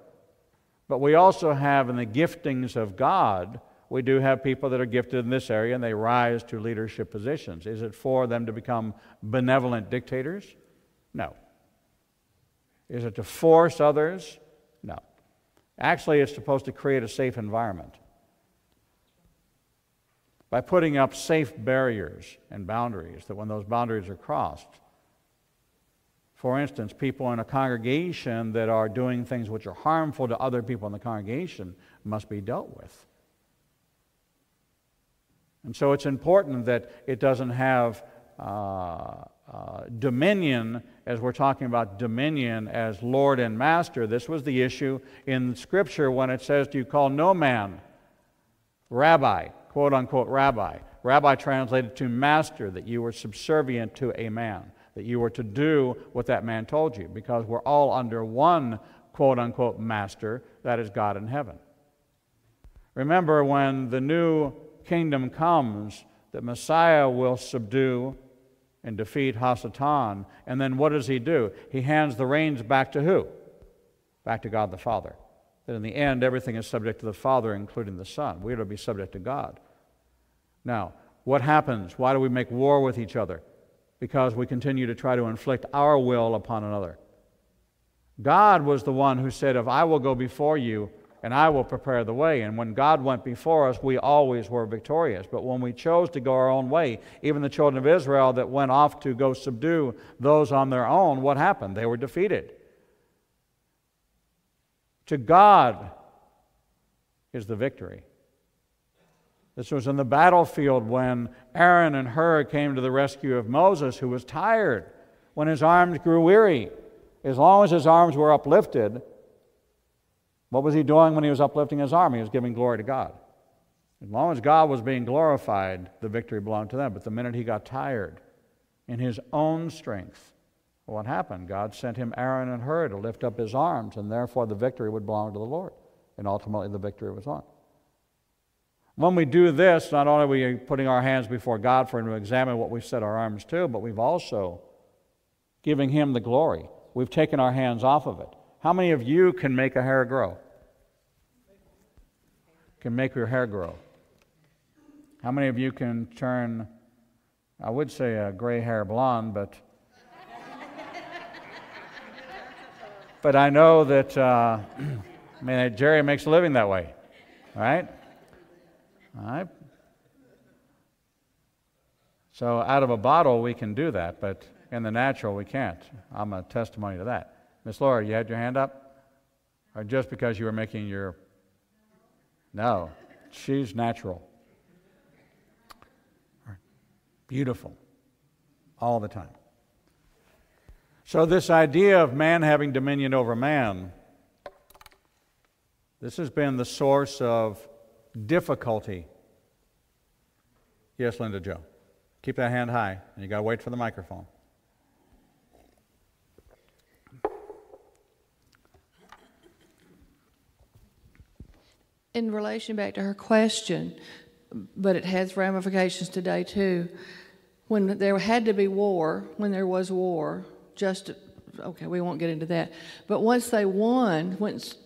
but we also have in the giftings of God, we do have people that are gifted in this area and they rise to leadership positions. Is it for them to become benevolent dictators? No. Is it to force others? No. Actually, it's supposed to create a safe environment. By putting up safe barriers and boundaries, that when those boundaries are crossed, for instance, people in a congregation that are doing things which are harmful to other people in the congregation must be dealt with. And so it's important that it doesn't have dominion, as we're talking about dominion as Lord and Master. This was the issue in Scripture when it says, do you call no man rabbi, quote unquote rabbi. Rabbi translated to master, that you were subservient to a man, that you were to do what that man told you, because we're all under one quote unquote master, that is God in heaven. Remember, when the new kingdom comes, that Messiah will subdue and defeat Hasatan. And then what does He do? He hands the reins back to who? Back to God the Father. That in the end, everything is subject to the Father, including the Son. We are to be subject to God. Now, what happens? Why do we make war with each other? Because we continue to try to inflict our will upon another. God was the one who said, if I will go before you, and I will prepare the way. And when God went before us, we always were victorious. But when we chose to go our own way, even the children of Israel that went off to go subdue those on their own, what happened? They were defeated. To God is the victory. This was in the battlefield when Aaron and Hur came to the rescue of Moses, who was tired, when his arms grew weary. As long as his arms were uplifted, what was he doing when he was uplifting his arm? He was giving glory to God. As long as God was being glorified, the victory belonged to them. But the minute he got tired in his own strength, what happened? God sent him Aaron and Hur to lift up his arms, and therefore the victory would belong to the Lord. And ultimately the victory was won. When we do this, not only are we putting our hands before God for him to examine what we've set our arms to, but we've also giving him the glory. We've taken our hands off of it. How many of you can make a hair grow? Can make your hair grow? How many of you can turn, I would say a gray hair blonde, but I know that, Jerry makes a living that way, right? All right. So out of a bottle we can do that, but in the natural we can't. I'm a testimony to that. Miss Laura, you had your hand up? Or just because you were making your... No, she's natural. Beautiful. All the time. So this idea of man having dominion over man, this has been the source of difficulty. Yes, Linda Jo. Keep that hand high, and you got to wait for the microphone. In relation back to her question, but it has ramifications today too. When there had to be war, when there was war, okay, we won't get into that. But once they won,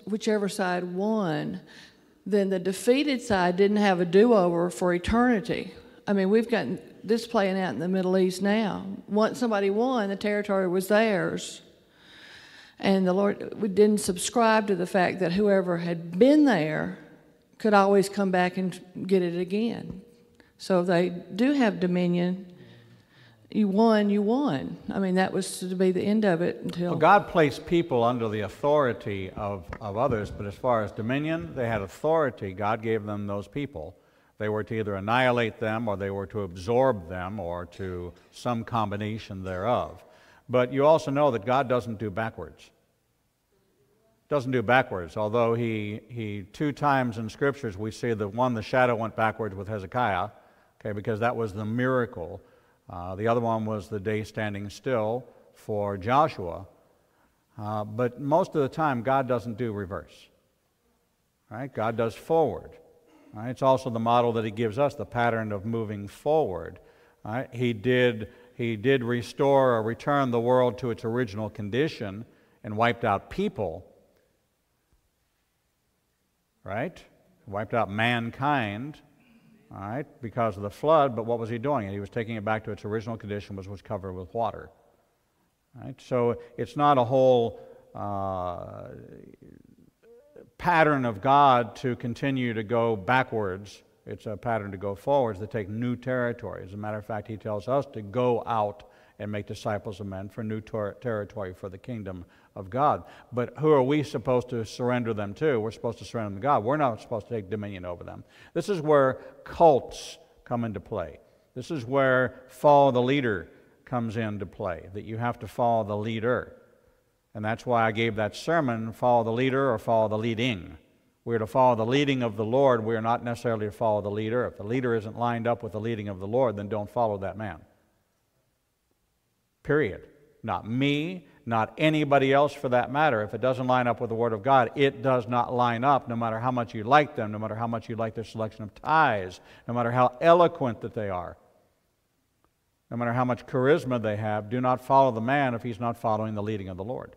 whichever side won, then the defeated side didn't have a do-over for eternity. I mean, we've got this playing out in the Middle East now. Once somebody won, the territory was theirs. And the Lord, we didn't subscribe to the fact that whoever had been there could always come back and get it again. So they do have dominion. You won, you won. I mean, that was to be the end of it until... Well, God placed people under the authority of others, but as far as dominion, they had authority. God gave them those people. They were to either annihilate them, or they were to absorb them, or to some combination thereof. But you also know that God doesn't do backwards. Doesn't do backwards, although he 2 times in Scriptures we see that one, the shadow went backwards with Hezekiah, okay, because that was the miracle. The other one was the day standing still for Joshua. But most of the time, God doesn't do reverse. Right? God does forward. Right? It's also the model that he gives us, the pattern of moving forward. Right? He did restore or return the world to its original condition and wiped out people. Right? Wiped out mankind. All right, because of the flood, but what was he doing? He was taking it back to its original condition, which was covered with water. All right, so it's not a whole pattern of God to continue to go backwards. It's a pattern to go forwards, to take new territory. As a matter of fact, he tells us to go out and make disciples of men for new territory for the kingdom of God. But who are we supposed to surrender them to? We're supposed to surrender them to God. We're not supposed to take dominion over them. This is where cults come into play. This is where follow the leader comes into play, that you have to follow the leader. And that's why I gave that sermon, follow the leader or follow the leading. We're to follow the leading of the Lord. We're not necessarily to follow the leader. If the leader isn't lined up with the leading of the Lord, then don't follow that man. Period. Not me, not anybody else for that matter. If it doesn't line up with the Word of God, it does not line up, no matter how much you like them, no matter how much you like their selection of ties, no matter how eloquent that they are, no matter how much charisma they have. Do not follow the man if he's not following the leading of the Lord.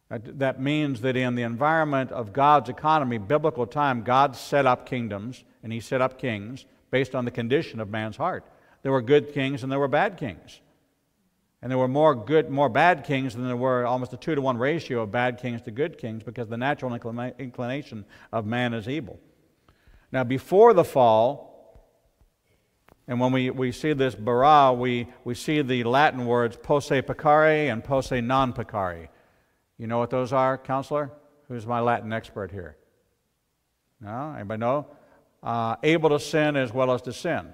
That means that in the environment of God's economy, biblical time, God set up kingdoms and he set up kings based on the condition of man's heart. There were good kings and there were bad kings. And there were more bad kings than there were, almost a 2-to-1 ratio of bad kings to good kings, because the natural inclination of man is evil. Now, before the fall, and when we see this bara, we see the Latin words posse peccare and posse non peccare. You know what those are, counselor? Who's my Latin expert here? No? Anybody know? Able to sin as well as to sin.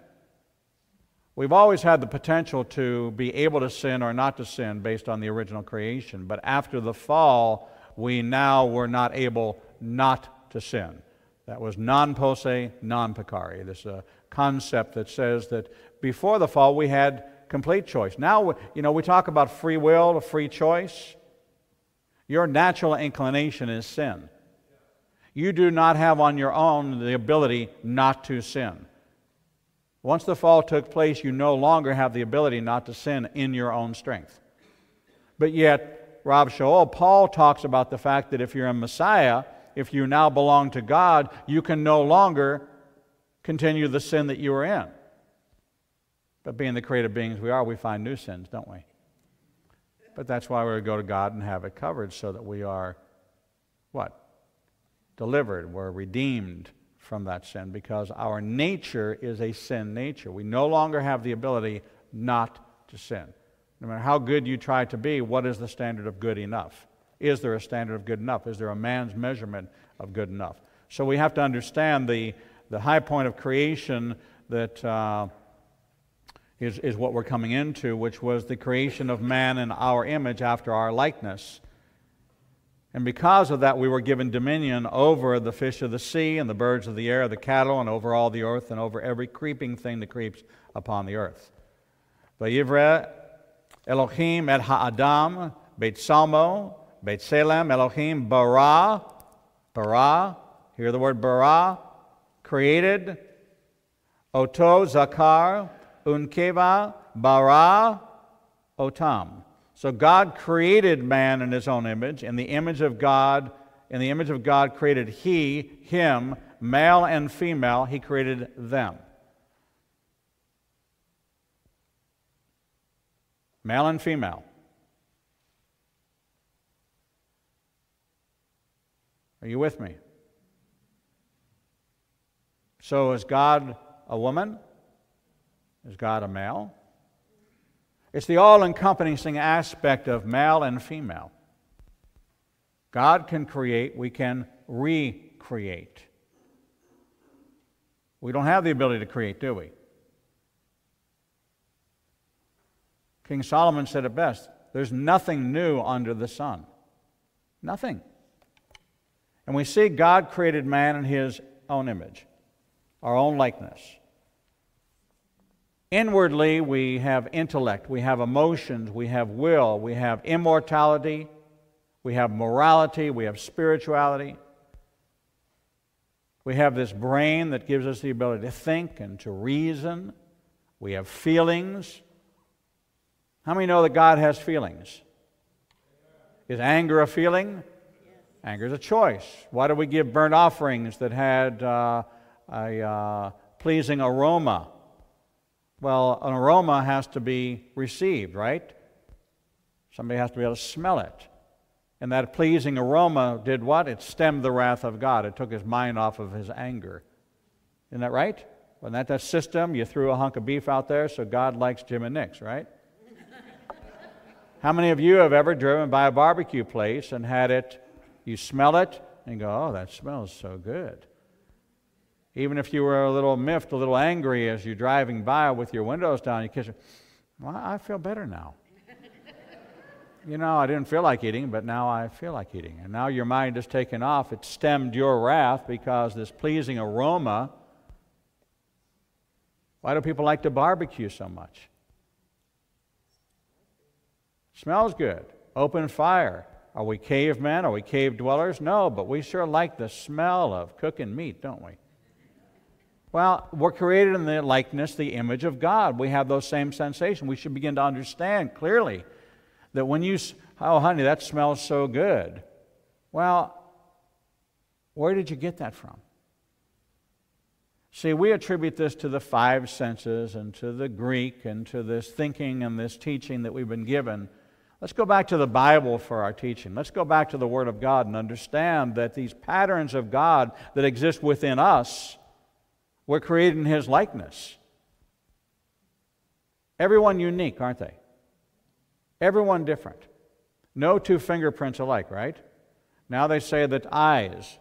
We've always had the potential to be able to sin or not to sin based on the original creation, but after the fall, we now were not able not to sin. That was non posse, non peccare. This is a concept that says that before the fall we had complete choice. Now, we talk about free will, free choice. Your natural inclination is sin. You do not have on your own the ability not to sin. Once the fall took place, you no longer have the ability not to sin in your own strength. But yet, Rav Shaul, Paul talks about the fact that if you're a Messiah, if you now belong to God, you can no longer continue the sin that you were in. But being the creative beings we are, we find new sins, don't we? But that's why we go to God and have it covered, so that we are, what? Delivered. We're redeemed from that sin, because our nature is a sin nature. We no longer have the ability not to sin. No matter how good you try to be, what is the standard of good enough? Is there a standard of good enough? Is there a man's measurement of good enough? So we have to understand the high point of creation that is what we're coming into, which was the creation of man in our image after our likeness. And because of that, we were given dominion over the fish of the sea and the birds of the air, the cattle, and over all the earth, and over every creeping thing that creeps upon the earth. Vayivre Elohim et ha'adam, Beit Salmo, Beit Selem, Elohim bara, hear the word bara, created, oto zakar, unkeva, bara, otam. So God created man in His own image. In the image of God created He, him, male and female, He created them. Male and female. Are you with me? So is God a woman? Is God a male? It's the all-encompassing aspect of male and female. God can create, we can recreate. We don't have the ability to create, do we? King Solomon said it best, there's nothing new under the sun. Nothing. And we see God created man in His own image, our own likeness. Inwardly, we have intellect, we have emotions, we have will, we have immortality, we have morality, we have spirituality. We have this brain that gives us the ability to think and to reason. We have feelings. How many know that God has feelings? Is anger a feeling? Anger is a choice. Why do we give burnt offerings that had a pleasing aroma? Well, an aroma has to be received, right? Somebody has to be able to smell it. And that pleasing aroma did what? It stemmed the wrath of God. It took His mind off of His anger. Isn't that right? Wasn't that system? You threw a hunk of beef out there, so God likes Jim and Nick's, right? How many of you have ever driven by a barbecue place and had it, you smell it, and go, oh, that smells so good. Even if you were a little miffed, a little angry as you're driving by with your windows down, you kiss it, well, I feel better now. I didn't feel like eating, but now I feel like eating. And now your mind is taken off. It stemmed your wrath because this pleasing aroma. Why do people like to barbecue so much? Smells good. Open fire. Are we cavemen? Are we cave dwellers? No, but we sure like the smell of cooking meat, don't we? Well, we're created in the likeness, the image of God. We have those same sensations. We should begin to understand clearly that when you, oh, honey, that smells so good. Well, where did you get that from? See, we attribute this to the five senses and to the Greek and to this thinking and this teaching that we've been given. Let's go back to the Bible for our teaching. Let's go back to the Word of God and understand that these patterns of God that exist within us were created in His likeness. Everyone unique, aren't they? Everyone different. No two fingerprints alike, right? Now they say that eyes,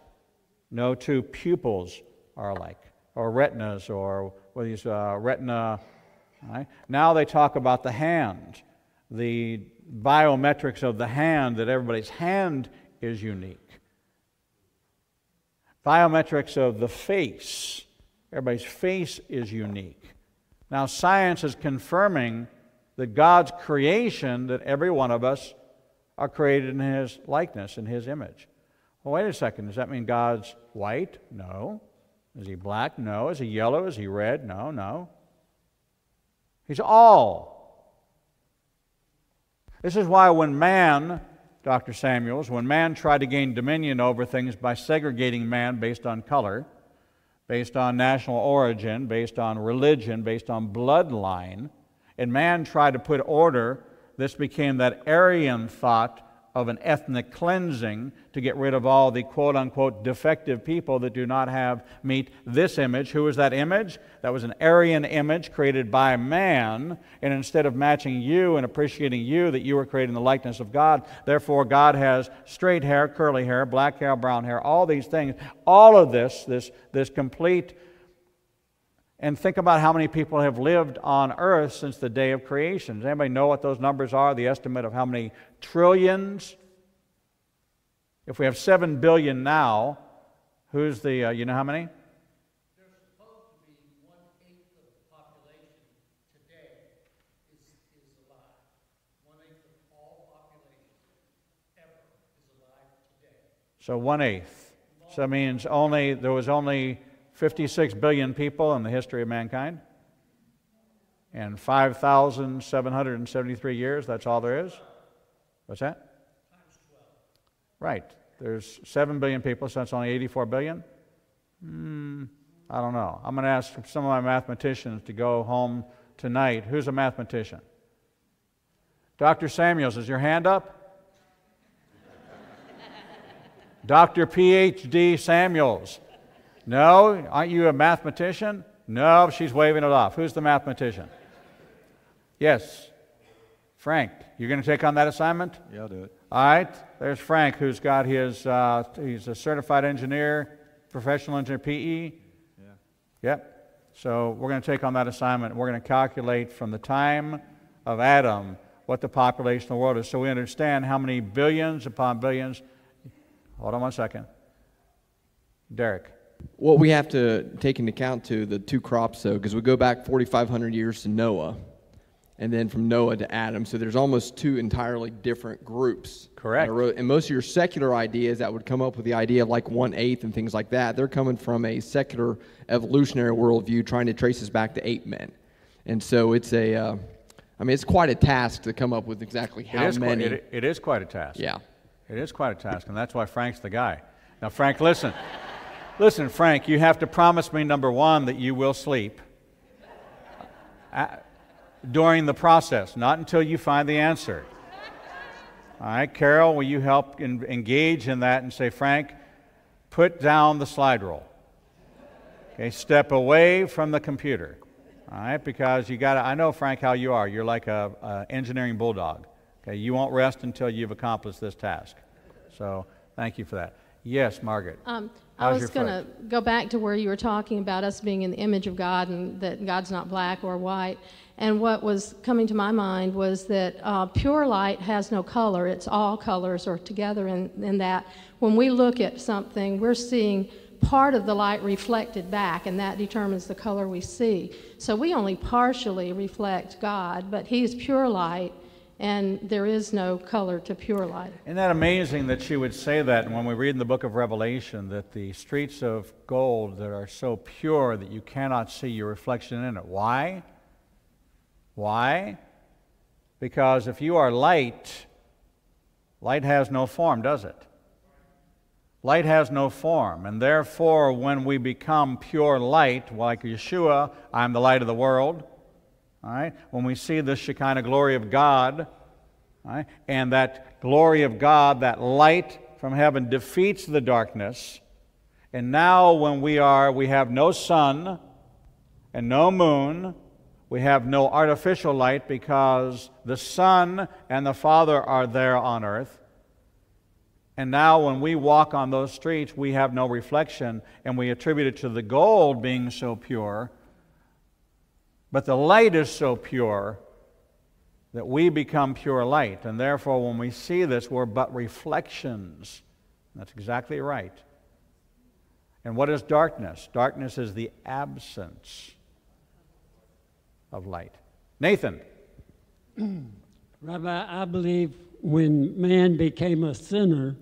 no two pupils are alike, or retinas, or these retina. Right? Now they talk about the hand, the biometrics of the hand, that everybody's hand is unique. Biometrics of the face, everybody's face is unique. Now science is confirming that God's creation, that every one of us are created in His likeness, in His image. Well, wait a second, does that mean God's white? No. Is He black? No. Is He yellow? Is He red? No, no. He's all. This is why when man, Dr. Samuels, when man tried to gain dominion over things by segregating man based on color, based on national origin, based on religion, based on bloodline, and man tried to put order, this became that Aryan thought of an ethnic cleansing to get rid of all the quote-unquote defective people that do not meet this image. Who was that image? That was an Aryan image created by man, and instead of matching you and appreciating you, that you were created in the likeness of God, therefore God has straight hair, curly hair, black hair, brown hair, all these things. All of this complete. And think about how many people have lived on earth since the day of creation. Does anybody know what those numbers are? The estimate of how many trillions? If we have 7 billion now, who's the, you know how many? There's supposed to be 1/8 of the population today is alive. 1/8 of all population ever is alive today. So 1/8. So that means there was only 56 billion people in the history of mankind. And 5,773 years, that's all there is? What's that? Times 12. Right. There's 7 billion people, so that's only 84 billion? I don't know. I'm going to ask some of my mathematicians to go home tonight. Who's a mathematician? Dr. Samuels, is your hand up? Dr. PhD Samuels. No? Aren't you a mathematician? No, she's waving it off. Who's the mathematician? Yes. Frank, you're going to take on that assignment? Yeah, I'll do it. All right. There's Frank, who's got his, he's a certified engineer, professional engineer, PE. Yeah. Yep. So we're going to take on that assignment. We're going to calculate from the time of Adam what the population of the world is, so we understand how many billions upon billions. Hold on one second. Derek. What we have to take into account to the two crops, though, because we go back 4,500 years to Noah, and then from Noah to Adam, so there's almost two entirely different groups. Correct. And most of your secular ideas that would come up with the idea of like 1/8 and things like that, they're coming from a secular evolutionary worldview trying to trace us back to ape men. And so it's it's quite a task to come up with exactly how many. It is quite a task. Yeah. It is quite a task, and that's why Frank's the guy. Now, Frank, listen. Listen, Frank, you have to promise me, number one, that you will sleep during the process, not until you find the answer. All right, Carol, will you help engage in that and say, Frank, put down the slide rule. Okay, step away from the computer. All right, because you got to, I know, Frank, how you are. You're like a engineering bulldog. Okay, you won't rest until you've accomplished this task. So, thank you for that. Yes, Margaret. I was going to go back to where you were talking about us being in the image of God and that God's not black or white. And what was coming to my mind was that pure light has no color. It's all colors are together in that. When we look at something, we're seeing part of the light reflected back, and that determines the color we see. So we only partially reflect God, but He's pure light, and there is no color to pure light. Isn't that amazing that she would say that when we read in the book of Revelation that the streets of gold that are so pure that you cannot see your reflection in it? Why? Why? Because if you are light, light has no form, does it? Light has no form, and therefore when we become pure light, like Yeshua, I'm the light of the world, all right? When we see the Shekinah glory of God, all right? And that glory of God, that light from heaven defeats the darkness, and now when we have no sun and no moon, we have no artificial light because the Son and the Father are there on earth. And now when we walk on those streets, we have no reflection, and we attribute it to the gold being so pure. But the light is so pure that we become pure light. And therefore, when we see this, we're but reflections. That's exactly right. And what is darkness? Darkness is the absence of light. Nathan. Rabbi, I believe when man became a sinner,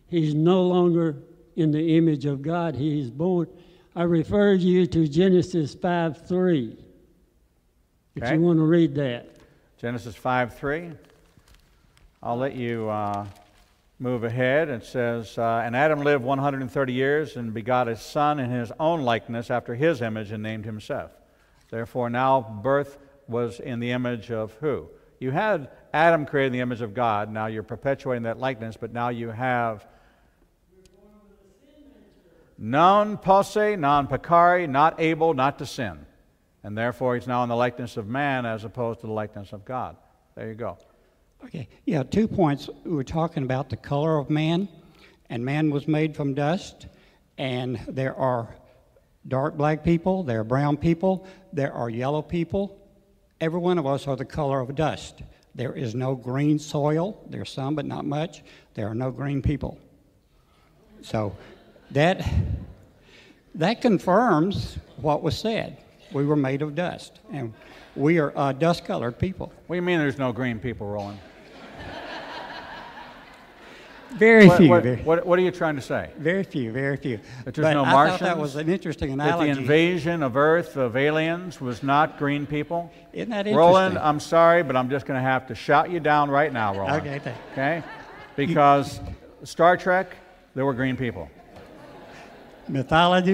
he's no longer in the image of God. He is born. I refer you to Genesis 5:3. If you want to read that. Genesis 5:3. I'll let you move ahead. It says, and Adam lived 130 years and begot a son in his own likeness after his image and named him Seth. Therefore now birth was in the image of who? You had Adam created in the image of God. Now you're perpetuating that likeness, but now you have non posse, non peccari, not able not to sin. And therefore he's now in the likeness of man as opposed to the likeness of God. There you go. Okay, yeah, 2 points. We were talking about the color of man, and man was made from dust, and there are dark black people, there are brown people, there are yellow people. Every one of us are the color of dust. There is no green soil. There's some, but not much. There are no green people. So that confirms what was said. We were made of dust, and we are dust-colored people. What do you mean there's no green people, Roland? Very few. What are you trying to say? Very few, very few. That there's no Martians? I thought that was an interesting analogy. That the invasion of Earth of aliens was not green people? Isn't that interesting? Roland, I'm sorry, but I'm just going to have to shout you down right now, Roland. Okay, thanks. Okay? Because Star Trek, there were green people. Mythology.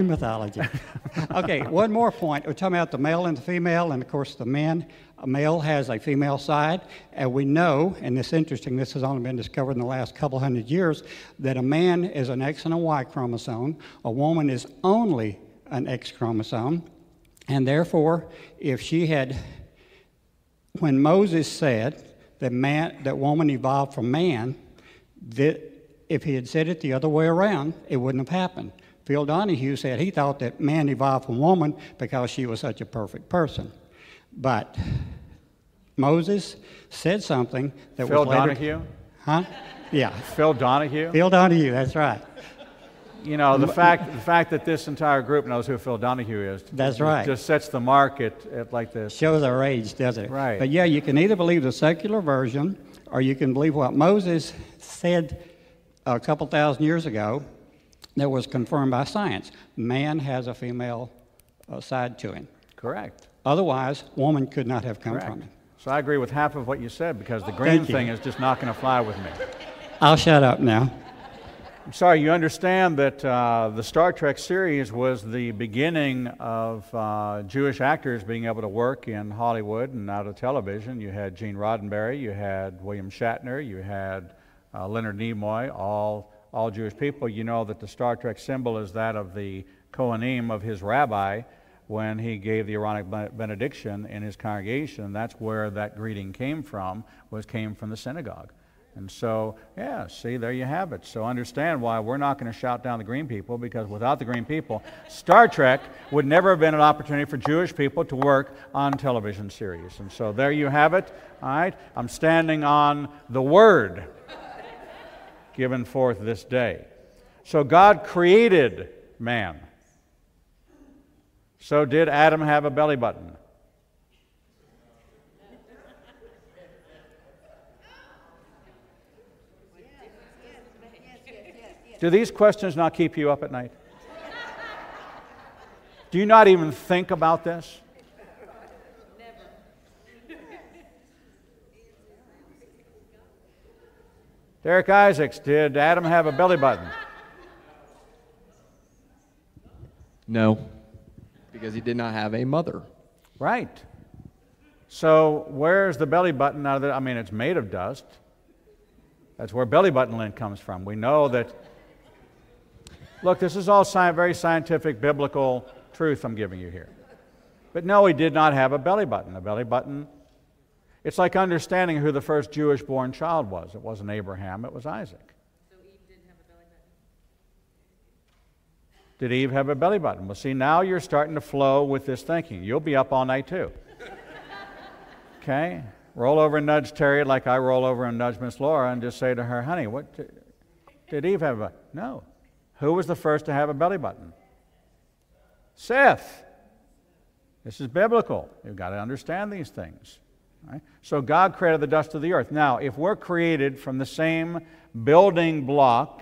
Okay, one more point. We're talking about the male and the female, and of course the man. A male has a female side, and we know, and this is interesting, this has only been discovered in the last couple hundred years, that a man is an X and a Y chromosome. A woman is only an X chromosome, and therefore, if she had, when Moses said that woman evolved from man, that if he had said it the other way around, it wouldn't have happened. Phil Donahue said he thought that man evolved from woman because she was such a perfect person. But Moses said something that Phil was later... Donahue? Huh? Yeah. Phil Donahue? Phil Donahue, that's right. You know, the fact that this entire group knows who Phil Donahue is. That's right. Just sets the mark at like this. Shows our age, doesn't it? Right. But yeah, you can either believe the secular version, or you can believe what Moses said a couple thousand years ago that was confirmed by science. Man has a female side to him. Correct. Otherwise, woman could not have come Correct. from him. So I agree with half of what you said because the green thing is just not going to fly with me. I'll shut up now. I'm sorry, you understand that the Star Trek series was the beginning of Jewish actors being able to work in Hollywood and out of television. You had Gene Roddenberry, you had William Shatner, you had Leonard Nimoy, all Jewish people. You know that the Star Trek symbol is that of the Kohanim of his rabbi when he gave the Aaronic benediction in his congregation. That's where that greeting came from the synagogue. And so, yeah, see, there you have it. So understand why we're not going to shout down the green people, because without the green people, Star Trek would never have been an opportunity for Jewish people to work on television series. And so there you have it. All right, I'm standing on the word given forth this day. So God created man. So did Adam have a belly button? Do these questions not keep you up at night? Do you not even think about this? Derek Isaacs, did Adam have a belly button? No, because he did not have a mother. Right. So where's the belly button out of it? I mean, it's made of dust. That's where belly button lint comes from. We know that. Look, this is all very scientific, biblical truth I'm giving you here. But no, he did not have a belly button. A belly button, it's like understanding who the first Jewish-born child was. It wasn't Abraham, it was Isaac. So Eve didn't have a belly button? Did Eve have a belly button? Well, see, now you're starting to flow with this thinking. You'll be up all night too. Okay? Roll over and nudge Terry like I roll over and nudge Miss Laura and just say to her, honey, what did Eve have a... No. Who was the first to have a belly button? Seth. This is biblical. You've got to understand these things. Right? So God created the dust of the earth. Now, if we're created from the same building block,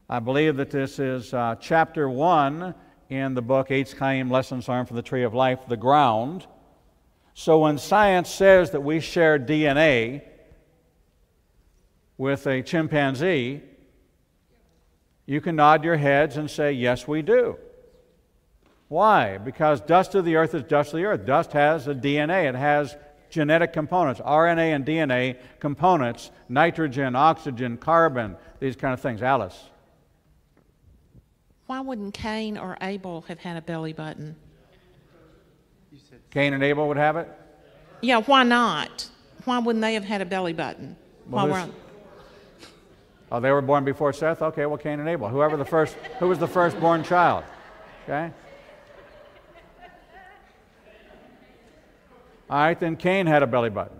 I believe that this is chapter 1 in the book, Eitz Chaim, Lessons Learned from the Tree of Life, the ground. So when science says that we share DNA with a chimpanzee, you can nod your heads and say, yes, we do. Why? Because dust of the earth is dust of the earth. Dust has a DNA. It has genetic components, RNA and DNA components, nitrogen, oxygen, carbon, these kind of things. Alice? Why wouldn't Cain or Abel have had a belly button? Cain and Abel would have it? Yeah, why not? Why wouldn't they have had a belly button? Oh, they were born before Seth? Okay, well, Cain and Abel. Who was the firstborn child? Okay? All right, then Cain had a belly button.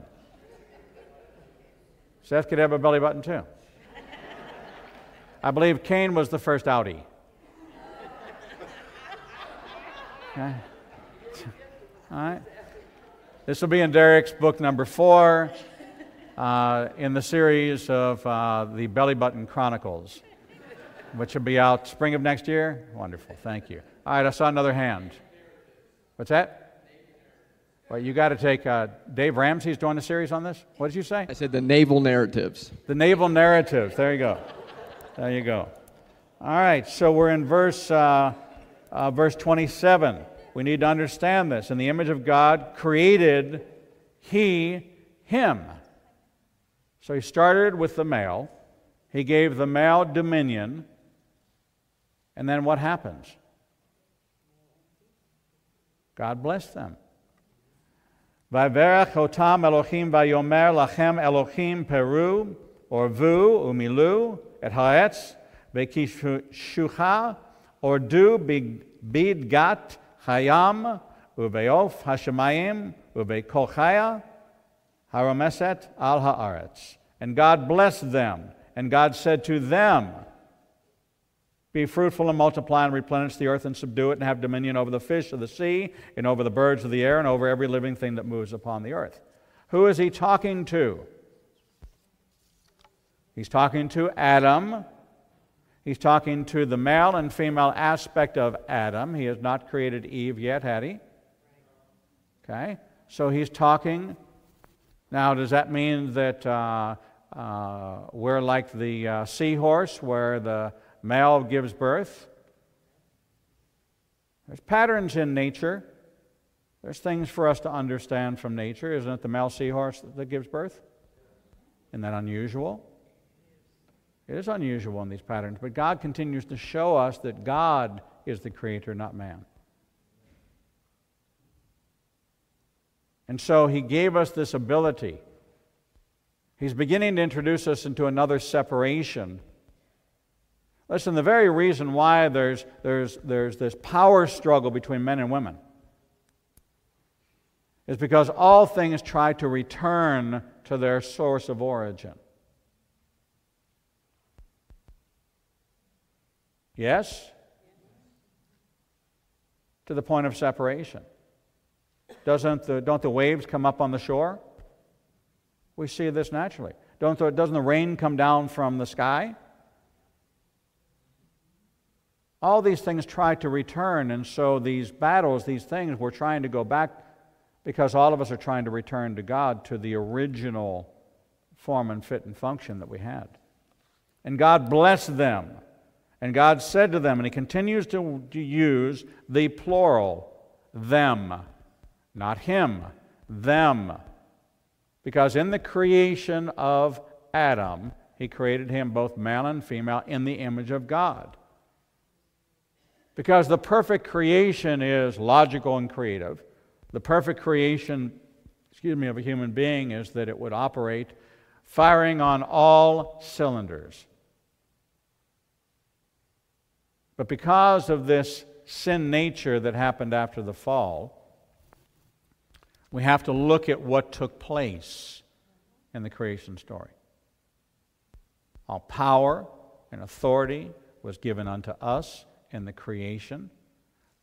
Seth could have a belly button too. I believe Cain was the first outie. Okay? All right? This will be in Derek's book number 4 in the series of the Belly Button Chronicles, which will be out spring of next year. Wonderful, thank you. All right, I saw another hand. What's that? Well, you got to take Dave Ramsey's doing a series on this. What did you say? I said the naval narratives. The naval narratives. There you go. There you go. All right, so we're in verse 27. We need to understand this. In the image of God created He him. So He started with the male. He gave the male dominion. And then what happens? God blessed them. Vayiverach otam Elohim vayomer lachem Elohim peru or vu umilu et haaretz vekishucha or du bidgat hayam uveof hashemayim uvekol chaya haromeset al haaretz. And God blessed them, and God said to them, be fruitful and multiply and replenish the earth and subdue it and have dominion over the fish of the sea and over the birds of the air and over every living thing that moves upon the earth. Who is He talking to? He's talking to Adam. He's talking to the male and female aspect of Adam. He has not created Eve yet, had He? Okay. So He's talking. Now, does that mean that we're like the seahorse where the male gives birth? There's patterns in nature. There's things for us to understand from nature. Isn't it the male seahorse that gives birth? Isn't that unusual? It is unusual in these patterns, but God continues to show us that God is the creator, not man. And so He gave us this ability. He's beginning to introduce us into another separation. Listen, the very reason why there's this power struggle between men and women is because all things try to return to their source of origin. Yes? To the point of separation. Don't the waves come up on the shore? We see this naturally. Doesn't the rain come down from the sky? All these things try to return, and so these battles, these things, we're trying to go back because all of us are trying to return to God, to the original form and fit and function that we had. And God blessed them. And God said to them, and he continues to use the plural, them, not him, them. Because in the creation of Adam, he created him both male and female in the image of God. Because the perfect creation is logical and creative. The perfect creation, of a human being is that it would operate firing on all cylinders. But because of this sin nature that happened after the fall, we have to look at what took place in the creation story. All power and authority was given unto us in the creation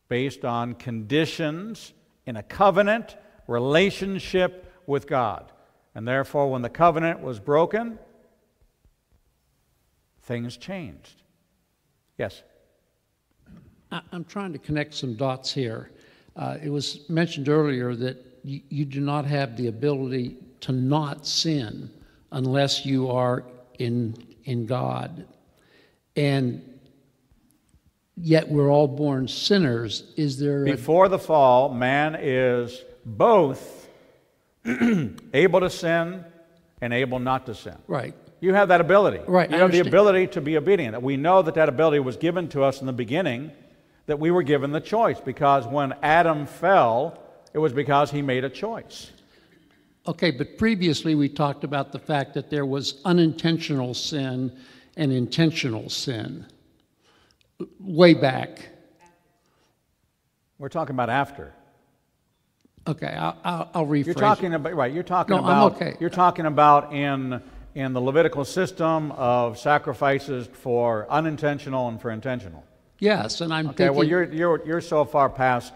based on conditions in a covenant relationship with God. And therefore, when the covenant was broken, things changed. Yes? I'm trying to connect some dots here. It was mentioned earlier that you do not have the ability to not sin unless you are in God. And yet we're all born sinners. Is there Before the fall, man is both able to sin and able not to sin. Right. You have that ability. Right. You have the ability to be obedient. We know that that ability was given to us in the beginning, that we were given the choice, because when Adam fell, it was because he made a choice. Okay, but previously we talked about the fact that there was unintentional sin and intentional sin. Way back. We're talking about after. Okay, I'll rephrase. You're talking about right. You're talking No, about. I'm okay. You're talking about in the Levitical system of sacrifices for unintentional and for intentional. Yes, and I'm okay. thinking. Well, you're so far past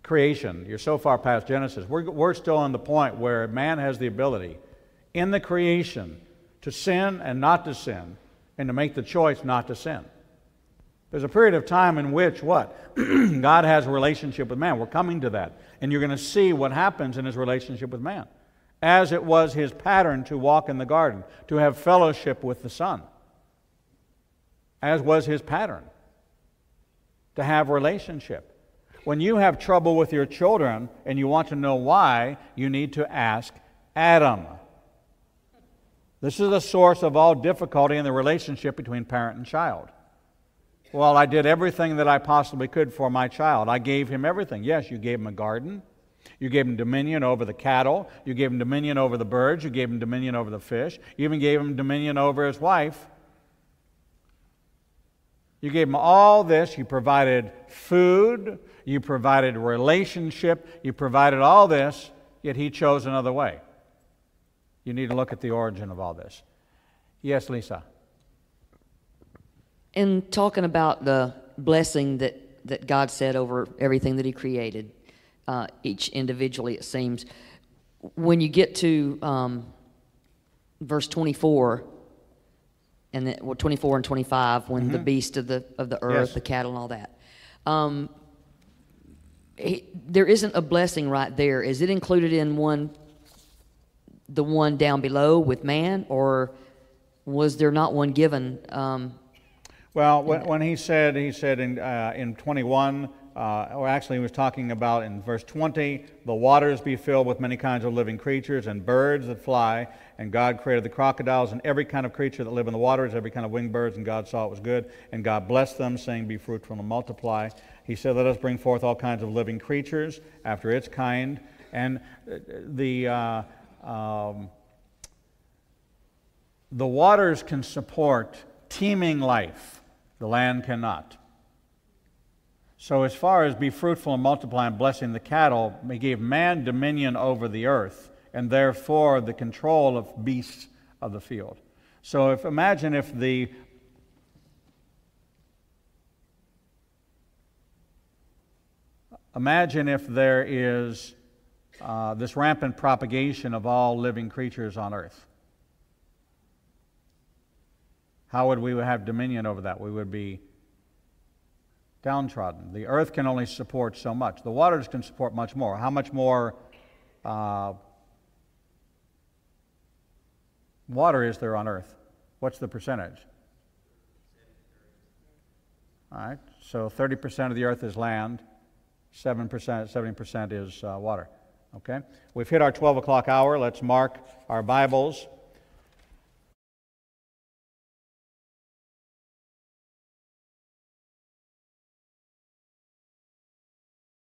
creation. You're so far past Genesis. We're still on the point where man has the ability in the creation to sin and not to sin, and to make the choice not to sin. There's a period of time in which what? God has a relationship with man. We're coming to that. And you're going to see what happens in his relationship with man. As it was his pattern to walk in the garden, to have fellowship with the Son. As was his pattern to have relationship. When you have trouble with your children and you want to know why, you need to ask Adam. This is the source of all difficulty in the relationship between parent and child. Well, I did everything that I possibly could for my child. I gave him everything. Yes, you gave him a garden. You gave him dominion over the cattle. You gave him dominion over the birds. You gave him dominion over the fish. You even gave him dominion over his wife. You gave him all this. You provided food. You provided relationship. You provided all this, yet he chose another way. You need to look at the origin of all this. Yes, Lisa? In talking about the blessing that God said over everything that he created, each individually it seems, when you get to verse 24, and 24 and 25, when the beast of the earth, yes, the cattle and all that, there isn't a blessing right there. Is it included in the one down below with man, or was there not one given? Well, when he said in 21, or actually he was talking about in verse 20, the waters be filled with many kinds of living creatures and birds that fly, and God created the crocodiles and every kind of creature that live in the waters, every kind of winged birds, and God saw it was good, and God blessed them, saying, be fruitful and multiply. He said, let us bring forth all kinds of living creatures after its kind, and the waters can support teeming life. The land cannot. So as far as be fruitful and multiply and blessing the cattle, he gave man dominion over the earth, and therefore the control of beasts of the field. So imagine if there is this rampant propagation of all living creatures on earth. How would we have dominion over that? We would be downtrodden. The earth can only support so much. The waters can support much more. How much more water is there on earth? What's the percentage? All right, so 30% of the earth is land, 70% is water. Okay, we've hit our 12 o'clock hour. Let's mark our Bibles